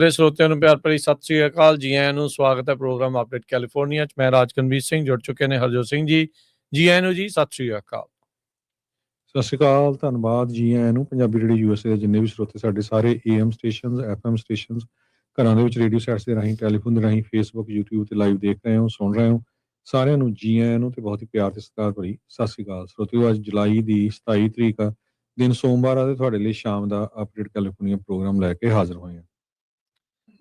ਸਾਰੇ ਸਰੋਤਿਆਂ ਨੂੰ ਪਿਆਰ ਭਰੀ ਸਤਿ ਸ੍ਰੀ ਅਕਾਲ। ਜੀ ਆਇਆਂ ਨੂੰ ਸਵਾਗਤ ਹੈ ਪ੍ਰੋਗਰਾਮ ਅਪਡੇਟ ਕੈਲੀਫੋਰਨੀਆ 'ਚ। ਮੈਂ ਰਾਜਕਨਵੀਰ ਸਿੰਘ, ਜੁੜ ਚੁੱਕੇ ਨੇ ਹਰਜੋਤ ਸਿੰਘ ਜੀ। ਜੀ ਆਇਆਂ ਨੂੰ ਜੀ, ਸਤਿ ਸ੍ਰੀ ਅਕਾਲ। ਸਤਿ ਸ਼੍ਰੀ ਅਕਾਲ, ਧੰਨਵਾਦ। ਜੀ ਆਇਆਂ ਨੂੰ ਪੰਜਾਬੀ ਰੇਡੀਓ USA ਦੇ ਜਿੰਨੇ ਵੀ ਸਰੋਤੇ ਸਾਡੇ ਸਾਰੇ AM ਸਟੇਸ਼ਨਸ, FM ਸਟੇਸ਼ਨਸ, ਘਰਾਂ ਦੇ ਵਿੱਚ ਰੇਡੀਓ ਸੈਟਸ ਦੇ ਰਾਹੀਂ, ਟੈਲੀਫੋਨ ਦੇ ਰਾਹੀਂ, ਫੇਸਬੁੱਕ, YouTube ਤੇ ਲਾਈਵ ਦੇਖ ਰਹੇ ਹੋ, ਸੁਣ ਰਹੇ ਹੋ, ਸਾਰਿਆਂ ਨੂੰ ਜੀ ਆਇਆਂ ਨੂੰ ਤੇ ਬਹੁਤ ਹੀ ਪਿਆਰ ਤੇ ਸਤਿਕਾਰ ਭਰੀ ਸਤਿ ਸ਼੍ਰੀ ਅਕਾਲ। ਸਰੋਤਿਓ, ਅੱਜ ਜੁਲਾਈ ਦੀ 27 ਤਰੀਕ ਆ, ਦਿਨ ਸੋਮਵਾਰ ਆ, ਤੇ ਤੁਹਾਡੇ ਲਈ ਸ਼ਾਮ ਦਾ ਅਪਡੇਟ ਕੈਲੀਫੋਰਨੀਆ ਪ੍ਰੋਗਰਾਮ ਲੈ ਕੇ ਹਾਜ਼ਰ ਹੋਏ ਹਾਂ।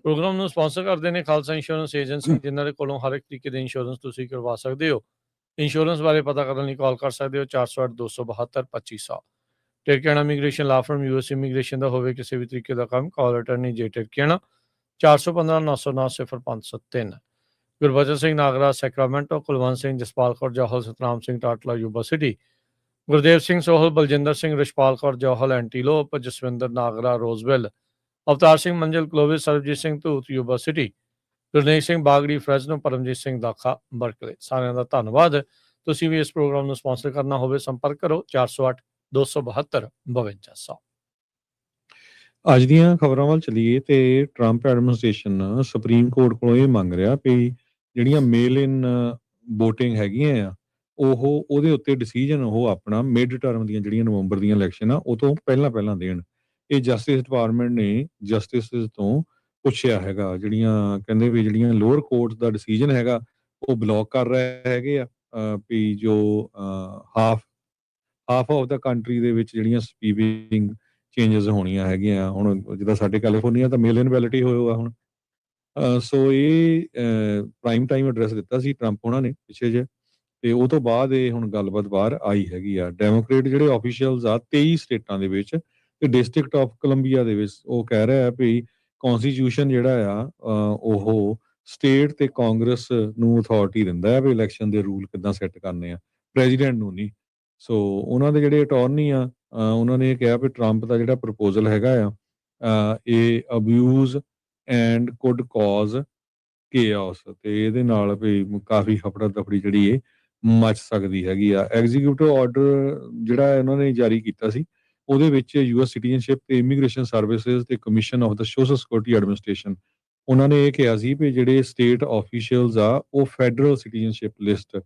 ਪ੍ਰੋਗਰਾਮ ਨੂੰ ਸਪਾਂਸਰ ਕਰਦੇ ਨੇ ਖਾਲਸਾ ਇੰਸ਼ੋਰੈਂਸ ਏਜੰਸੀ, ਜਿਨ੍ਹਾਂ ਦੇ ਕੋਲੋਂ ਹਰ ਇੱਕ ਤਰੀਕੇ ਦੇ ਇੰਸ਼ੋਰੈਂਸ ਤੁਸੀਂ ਕਰਵਾ ਸਕਦੇ ਹੋ। ਇੰਸ਼ੋਰੈਂਸ ਬਾਰੇ ਪਤਾ ਕਰਨ ਲਈ ਕਾਲ ਕਰ ਸਕਦੇ ਹੋ 408-272-2500। Tirkiana immigration law firm US immigration ਦਾ ਹੋਵੇ ਕਿਸੇ ਵੀ ਤਰੀਕੇ ਦਾ ਕੰਮ, call attorney J Tirkiana 415-909-0503। Gurbachan Singh Nagra Sacramento, Kulwant Singh, Jaspal Kaur Johal, Satnam Singh Tatla Yuba City, Gurdev Singh Sohal, Baljinder Singh, Rishpal Kaur Johal Antelope, Jaswinder Nagra Roseville, Avtar Singh Manzil Clovis, Sarabjit Singh Dhoot Yuba City, Gurnesh Singh Bagri Fresno, Paramjit Singh Dakha Berkeley. ਸਾਰਿਆਂ ਦਾ ਧੰਨਵਾਦ। ਤੁਸੀਂ ਵੀ ਇਸ ਪ੍ਰੋਗਰਾਮ ਨੂੰ ਸਪਾਂਸਰ ਕਰਨਾ ਹੋਵੇ, ਸੰਪਰਕ ਕਰੋ 408-272-5200। ਅੱਜ ਦੀਆਂ ਖਬਰਾਂ ਵੱਲ ਚੱਲੀਏ ਤੇ ਟਰੰਪ ਐਡਮਿਨਿਸਟ੍ਰੇਸ਼ਨ ਸੁਪਰੀਮ ਕੋਰਟ ਕੋਲੋਂ ਇਹ ਮੰਗ ਰਿਹਾ ਵੀ ਜਿਹੜੀਆਂ ਮੇਲ ਇਨ ਵੋਟਿੰਗ ਹੈਗੀਆਂ ਆ, ਉਹਦੇ ਉੱਤੇ ਡਿਸੀਜਨ ਉਹ ਆਪਣਾ ਮਿਡ ਟਰਮ ਦੀਆਂ ਜਿਹੜੀਆਂ ਨਵੰਬਰ ਦੀਆਂ ਇਲੈਕਸ਼ਨ ਆ ਉਹ ਤੋਂ ਪਹਿਲਾਂ ਦੇਣ। ਇਹ ਜਸਟਿਸ ਡਿਪਾਰਟਮੈਂਟ ਨੇ ਜਸਟਿਸ ਤੋਂ ਪੁੱਛਿਆ ਹੈਗਾ। ਕਹਿੰਦੇ ਵੀ ਜਿਹੜੀਆਂ ਲੋਅਰ ਕੋਰਟ ਦਾ ਡਿਸੀਜਨ ਹੈਗਾ ਉਹ ਬਲੌਕ ਕਰ ਰਹੇ ਹੈਗੇ ਆ ਵੀ ਜੋ ਹਾਫ ਆਫ ਦਾ ਕੰਟਰੀ ਦੇ ਵਿੱਚ ਜਿਹੜੀਆਂ ਸਪੀਕਿੰਗ ਚੇਂਜਸ ਹੋਣੀਆਂ ਹੈਗੀਆਂ। ਹੁਣ ਜਿੱਦਾਂ ਸਾਡੇ ਕੈਲੀਫੋਰਨੀਆ ਤਾਂ ਮੇਲ ਇਨ ਬੈਲਟ ਹੀ ਹੋਇਆ ਹੁਣ। ਸੋ ਇਹ ਪ੍ਰਾਈਮ ਟਾਈਮ ਐਡਰੈਸ ਦਿੱਤਾ ਸੀ ਟਰੰਪ ਉਹਨਾਂ ਨੇ ਪਿੱਛੇ ਜਿਹੇ, ਤੇ ਉਹ ਤੋਂ ਬਾਅਦ ਇਹ ਹੁਣ ਗੱਲਬਾਤ ਬਾਹਰ ਆਈ ਹੈਗੀ ਆ। ਡੈਮੋਕ੍ਰੇਟ ਜਿਹੜੇ ਆਫੀਸ਼ੀਅਲਸ ਆ 23 ਸਟੇਟਾਂ ਦੇ ਵਿੱਚ ਤੇ ਡਿਸਟ੍ਰਿਕਟ ਆਫ ਕੋਲੰਬੀਆ ਦੇ ਵਿੱਚ ਉਹ ਕਹਿ ਰਿਹਾ ਵੀ ਕੌਨਸਟੀਟਿਊਸ਼ਨ ਜਿਹੜਾ ਆ ਉਹ ਸਟੇਟ ਤੇ ਕਾਂਗਰਸ ਨੂੰ ਅਥਾਰਟੀ ਦਿੰਦਾ ਹੈ ਵੀ ਇਲੈਕਸ਼ਨ ਦੇ ਰੂਲ ਕਿੱਦਾਂ ਸੈੱਟ ਕਰਨੇ ਆ, ਪ੍ਰੈਜ਼ੀਡੈਂਟ ਨੂੰ ਨਹੀਂ। ਸੋ ਉਹਨਾਂ ਦੇ ਜਿਹੜੇ ਅਟਾਰਨੀ ਆ ਉਹਨਾਂ ਨੇ ਕਿਹਾ ਵੀ ਟਰੰਪ ਦਾ ਜਿਹੜਾ ਪ੍ਰਪੋਜ਼ਲ ਹੈਗਾ ਆ ਇਹ ਅਬਿਊਜ਼ ਐਂਡ ਕੁਡ ਕਾਜ਼ ਕੇਆਸ, ਤੇ ਇਹਦੇ ਨਾਲ ਵੀ ਕਾਫੀ ਹਫੜਾ ਦਫੜੀ ਜਿਹੜੀ ਇਹ ਮਚ ਸਕਦੀ ਹੈਗੀ ਆ। ਐਗਜ਼ੀਕਿਊਟਿਵ ਆਰਡਰ ਜਿਹੜਾ ਇਹਨਾਂ ਨੇ ਜਾਰੀ ਕੀਤਾ ਸੀ ਉਹਦੇ ਵਿੱਚ US ਸਿਟੀਜ਼ਨਸ਼ਿਪ ਤੇ ਇਮੀਗ੍ਰੇਸ਼ਨ ਸਰਵਿਸਿਜ਼ ਤੇ commission of the social security administration ਉਹਨਾਂ ਨੇ ਇਹ ਕਿਹਾ ਸੀ ਵੀ ਜਿਹੜੇ ਸਟੇਟ ਆਫੀਸ਼ੀਅਲਸ ਆ ਉਹ ਫੈਡਰਲ ਸਿਟੀਜ਼ਨਸ਼ਿਪ ਲਿਸਟ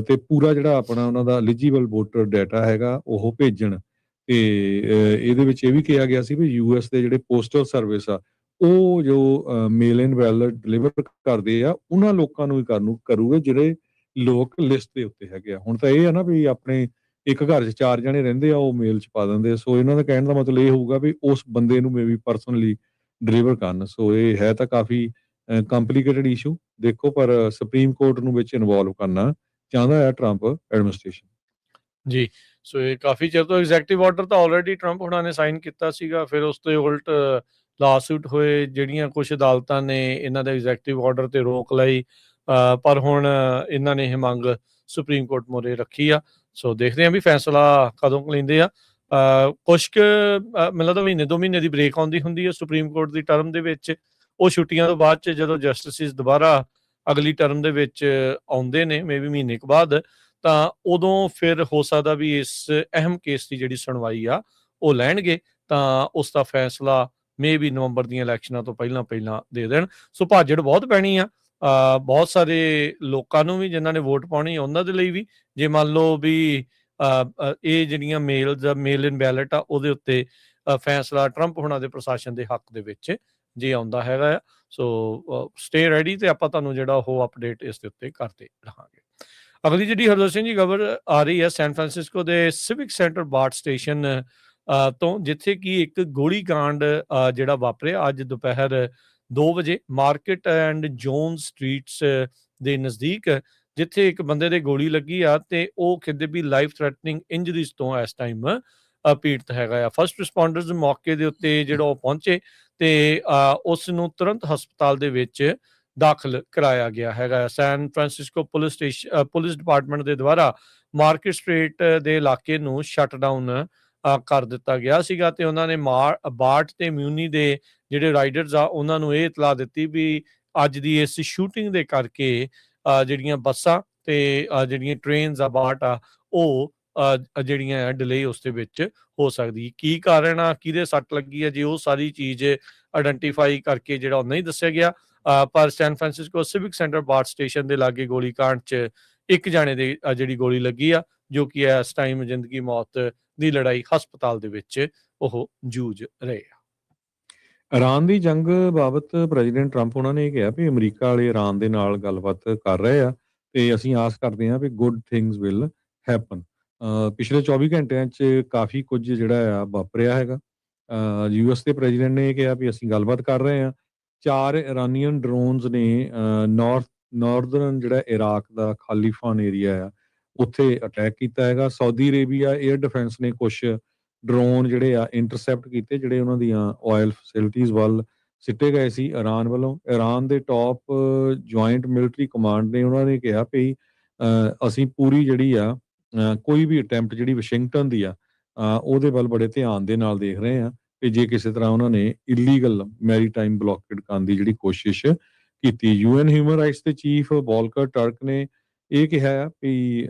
ਤੇ ਪੂਰਾ ਜਿਹੜਾ ਆਪਣਾ ਉਹਨਾਂ ਦਾ ਐਲੀਜੀਬਲ ਵੋਟਰ ਡਾਟਾ ਹੈਗਾ ਉਹ ਭੇਜਣ। ਤੇ ਇਹਦੇ ਵਿੱਚ ਇਹ ਵੀ ਕਿਹਾ ਗਿਆ ਸੀ ਵੀ US ਦੇ ਜਿਹੜੇ ਪੋਸਟਲ ਸਰਵਿਸ ਆ ਉਹ ਜੋ ਮੇਲ ਇਨ ਬੈਲਟ ਡਿਲੀਵਰ ਕਰਦੇ ਆ ਉਹਨਾਂ ਲੋਕਾਂ ਨੂੰ ਹੀ ਕਰੂਗੇ ਜਿਹੜੇ ਲੋਕ ਲਿਸਟ ਦੇ ਉੱਤੇ ਹੈਗੇ ਆ। ਹੁਣ ਤਾਂ ਇਹ ਆ ਨਾ ਵੀ ਆਪਣੇ ਇੱਕ ਘਰ 'ਚ 4 ਜਣੇ ਰਹਿੰਦੇ ਆ, ਉਹ ਮੇਲ 'ਚ ਪਾ ਦਿੰਦੇ ਆ। ਸੋ ਇਹਨਾਂ ਦਾ ਕਹਿਣ ਦਾ ਮਤਲਬ ਇਹ ਹੋਊਗਾ ਵੀ ਉਸ ਬੰਦੇ ਨੂੰ ਮੇਬੀ ਪਰਸਨਲੀ ਡਿਲੀਵਰ ਕਰਨ। ਸੋ ਇਹ ਹੈ ਤਾਂ ਕਾਫੀ ਕੰਪਲੀਕੇਟਡ ਇਸ਼ੂ ਦੇਖੋ, ਪਰ ਸੁਪਰੀਮ ਕੋਰਟ ਨੂੰ ਵਿੱਚ ਇਨਵੋਲਵ ਕਰਨਾ ਚਾਹੁੰਦਾ ਹੈ ਟਰੰਪ ਐਡਮਿਨਿਸਟ੍ਰੇਸ਼ਨ ਜੀ। ਸੋ ਇਹ ਕਾਫੀ ਚਿਰ ਤੋਂ ਐਗਜ਼ੈਕਟਿਵ ਆਰਡਰ ਤਾਂ ਆਲਰੇਡੀ ਟਰੰਪ ਹੁਣਾਂ ਨੇ ਸਾਈਨ ਕੀਤਾ ਸੀਗਾ, ਫਿਰ ਉਸ ਤੋਂ ਉਲਟ ਲਾਸੂਟ ਹੋਏ, ਜਿਹੜੀਆਂ ਕੁਝ ਅਦਾਲਤਾਂ ਨੇ ਇਹਨਾਂ ਦੇ ਐਗਜ਼ੈਕਟਿਵ ਆਰਡਰ ਤੇ ਰੋਕ ਲਈ, ਪਰ ਹੁਣ ਇਹਨਾਂ ਨੇ ਇਹ ਮੰਗ ਸੁਪਰੀਮ ਕੋਰਟ ਮੋਰੇ ਰੱਖੀ ਆ। ਸੋ ਦੇਖਦੇ ਹਾਂ ਵੀ ਫੈਸਲਾ ਕਦੋਂ ਲੈਂਦੇ ਆ। ਕੁਛ ਕੁ ਮੈਨੂੰ ਲੱਗਦਾ ਮਹੀਨੇ 2 ਮਹੀਨੇ ਦੀ ਬ੍ਰੇਕ ਆਉਂਦੀ ਹੁੰਦੀ ਹੈ ਸੁਪਰੀਮ ਕੋਰਟ ਦੀ ਟਰਮ ਦੇ ਵਿੱਚ। ਉਹ ਛੁੱਟੀਆਂ ਤੋਂ ਬਾਅਦ 'ਚ ਜਦੋਂ ਜਸਟਿਸਿਸ ਦੁਬਾਰਾ ਅਗਲੀ ਟਰਮ ਦੇ ਵਿੱਚ ਆਉਂਦੇ ਨੇ, ਮੇਬੀ ਮਹੀਨੇ ਕੁ ਬਾਅਦ, ਤਾਂ ਉਦੋਂ ਫਿਰ ਹੋ ਸਕਦਾ ਵੀ ਇਸ ਅਹਿਮ ਕੇਸ ਦੀ ਜਿਹੜੀ ਸੁਣਵਾਈ ਆ ਉਹ ਲੈਣਗੇ, ਤਾਂ ਉਸ ਦਾ ਫੈਸਲਾ ਮੇਬੀ ਨਵੰਬਰ ਦੀਆਂ ਇਲੈਕਸ਼ਨਾਂ ਤੋਂ ਪਹਿਲਾਂ ਦੇ ਦੇਣ। ਸੋ ਭਾਜੜ ਬਹੁਤ ਪੈਣੀ ਆ ਬਹੁਤ ਸਾਰੇ ਲੋਕਾਂ ਨੂੰ ਵੀ ਜਿਨ੍ਹਾਂ ਨੇ ਵੋਟ ਪਾਉਣੀ, ਉਹਨਾਂ ਦੇ ਲਈ ਵੀ। ਜੇ ਮੰਨ ਲਓ ਵੀ ਇਹ ਜਿਹੜੀਆਂ ਮੇਲ ਇਨ ਬੈਲਟ ਆ ਉਹਦੇ ਉੱਤੇ ਫੈਸਲਾ ਟਰੰਪ ਹੁਣਾਂ ਦੇ ਪ੍ਰਸ਼ਾਸਨ ਦੇ ਹੱਕ ਦੇ ਵਿੱਚ ਜੇ ਆਉਂਦਾ ਹੈਗਾ ਆ। ਸੋ ਸਟੇ ਰੈਡੀ, ਤੇ ਆਪਾਂ ਤੁਹਾਨੂੰ ਜਿਹੜਾ ਉਹ ਅਪਡੇਟ ਇਸ ਦੇ ਉੱਤੇ ਕਰਦੇ ਰਹਾਂਗੇ। ਅਗਲੀ ਜਿਹੜੀ ਹਰਜੋਤ ਸਿੰਘ ਜੀ ਖਬਰ ਆ ਰਹੀ ਹੈ ਸੈਨ ਫਰਾਂਸਿਸਕੋ ਦੇ ਸਿਵਿਕ ਸੈਂਟਰ ਬਾਟ ਸਟੇਸ਼ਨ ਤੋਂ, ਜਿੱਥੇ ਕਿ ਇੱਕ ਗੋਲੀ ਕਾਂਡ ਜਿਹੜਾ ਵਾਪਰਿਆ ਅੱਜ ਦੁਪਹਿਰ 2 ਵਜੇ ਮਾਰਕੀਟ ਐਂਡ ਜੋਨ ਸਟਰੀਟਸ ਦੇ ਨਜ਼ਦੀਕ, ਜਿੱਥੇ ਇੱਕ ਬੰਦੇ ਦੇ ਗੋਲੀ ਲੱਗੀ ਆ ਤੇ ਉਹ ਕਹਿੰਦੇ ਵੀ ਲਾਈਫ ਥ੍ਰੈਟਨਿੰਗ ਇੰਜਰੀਜ਼ ਤੋਂ ਇਸ ਟਾਈਮ ਪੀੜਤ ਹੈਗਾ ਆ। ਫਸਟ ਰਿਸਪੌਂਡਰਸ ਮੌਕੇ ਦੇ ਉੱਤੇ ਜਿਹੜਾ ਉਹ ਪਹੁੰਚੇ ਤੇ ਉਸ ਨੂੰ ਤੁਰੰਤ ਹਸਪਤਾਲ ਦੇ ਵਿੱਚ ਦਾਖਲ ਕਰਾਇਆ ਗਿਆ ਹੈਗਾ। ਸੈਨ ਫਰਾਂਸਿਸਕੋ ਪੁਲਿਸ ਡਿਪਾਰਟਮੈਂਟ ਦੇ ਦੁਆਰਾ ਮਾਰਕੀਟ ਸਟਰੀਟ ਦੇ ਇਲਾਕੇ ਨੂੰ ਸ਼ਟ ਡਾਊਨ ਕਰ ਦਿੱਤਾ ਗਿਆ ਸੀਗਾ, ਤੇ ਉਹਨਾਂ ਨੇ ਬਾਟ ਤੇ ਮਿਊਨੀ ਦੇ ਜਿਹੜੇ ਰਾਈਡਰਸ ਆ ਉਹਨਾਂ ਨੂੰ ਇਹ ਇਤਲਾਹ ਦਿੱਤੀ ਵੀ ਅੱਜ ਦੀ ਇਸ ਸ਼ੂਟਿੰਗ ਦੇ ਕਰਕੇ ਜਿਹੜੀਆਂ ਬੱਸਾਂ ਤੇ ਜਿਹੜੀਆਂ ਟ੍ਰੇਨਸ ਆ ਬਾਟ ਆ ਉਹ ਜਿਹੜੀਆਂ ਆ ਡਿਲੇ ਉਸ ਦੇ ਵਿੱਚ ਹੋ ਸਕਦੀ। ਕੀ ਕਾਰਨ ਆ, ਕਿਹਦੇ ਸੱਟ ਲੱਗੀ ਆ, ਜੇ ਉਹ ਸਾਰੀ ਚੀਜ਼ ਆਇਡੈਂਟੀਫਾਈ ਕਰਕੇ ਜਿਹੜਾ ਉਹ ਨਹੀਂ ਦੱਸਿਆ ਗਿਆ। ਪਰ San Francisco Civic Center BART station ਦੇ ਲਾਗੇ ਗੋਲੀकांड 'ਚ ਇੱਕ ਜਾਣੇ ਦੇ ਜਿਹੜੀ ਗੋਲੀ ਲੱਗੀ ਆ, ਜੋ ਕਿ ਇਸ ਟਾਈਮ ਜ਼ਿੰਦਗੀ ਮੌਤ ਦੀ ਲੜਾਈ ਹਸਪਤਾਲ ਦੇ ਵਿੱਚ ਉਹ ਜੂਝ ਰਹੇ ਆ। ਇਰਾਨ ਦੀ ਜੰਗ ਬਾਬਤ ਪ੍ਰੈਜ਼ੀਡੈਂਟ ਟਰੰਪ ਉਹਨਾਂ ਨੇ ਕਿਹਾ ਵੀ ਅਮਰੀਕਾ ਵਾਲੇ ਇਰਾਨ ਦੇ ਨਾਲ ਗੱਲਬਾਤ ਕਰ ਰਹੇ ਆ ਤੇ ਅਸੀਂ ਆਸ ਕਰਦੇ ਹਾਂ ਵੀ ਗੁੱਡ ਥਿੰਗਸ ਵਿਲ ਹੈਪਨ। ਪਿਛਲੇ 24 ਘੰਟਿਆਂ 'ਚ ਕਾਫੀ ਕੁਝ ਜਿਹੜਾ ਆ ਵਾਪਰਿਆ ਹੈਗਾ। US ਦੇ ਪ੍ਰੈਜ਼ੀਡੈਂਟ ਨੇ ਇਹ ਕਿਹਾ ਵੀ ਅਸੀਂ ਗੱਲਬਾਤ ਕਰ ਰਹੇ ਹਾਂ। 4 ਇਰਾਨੀਅਨ ਡਰੋਨਸ ਨੇ ਨਾਰਦਰਨ ਜਿਹੜਾ ਇਰਾਕ ਦਾ ਖਾਲੀਫਾਨ ਏਰੀਆ ਆ ਉੱਥੇ ਅਟੈਕ ਕੀਤਾ ਹੈਗਾ। ਸਾਊਦੀ ਅਰੇਬੀਆ ਏਅਰ ਡਿਫੈਂਸ ਨੇ ਕੁਛ ਡਰੋਨ ਜਿਹੜੇ ਆ ਇੰਟਰਸੈਪਟ ਕੀਤੇ, ਜਿਹੜੇ ਉਹਨਾਂ ਦੀਆਂ ਆਇਲ ਫੈਸਿਲਿਟੀਜ਼ ਵੱਲ ਸਿੱਟੇ ਗਏ ਸੀ ਇਰਾਨ ਵੱਲੋਂ। ਇਰਾਨ ਦੇ ਟੌਪ ਜੁਆਇੰਟ ਮਿਲਟਰੀ ਕਮਾਂਡ ਨੇ ਉਹਨਾਂ ਨੇ ਕਿਹਾ ਵੀ ਅਸੀਂ ਪੂਰੀ ਜਿਹੜੀ ਆ ਕੋਈ ਵੀ ਅਟੈਂਪਟ ਜਿਹੜੀ ਵਾਸ਼ਿੰਗਟਨ ਦੀ ਆ ਉਹਦੇ ਵੱਲ ਬੜੇ ਧਿਆਨ ਦੇ ਨਾਲ ਦੇਖ ਰਹੇ ਆ ਕਿ ਜੇ ਕਿਸੇ ਤਰ੍ਹਾਂ ਉਹਨਾਂ ਨੇ ਇਲੀਗਲ ਮੈਰੀਟਾਈਮ ਬਲੌਕੇਡ ਕਰਨ ਦੀ ਜਿਹੜੀ ਕੋਸ਼ਿਸ਼ ਕੀਤੀ। UN ਹਿਊਮਨ ਰਾਈਟਸ ਦੇ ਚੀਫ ਵੋਲਕਰ ਟਰਕ ਨੇ ਇਹ ਕਿਹਾ ਆ ਵੀ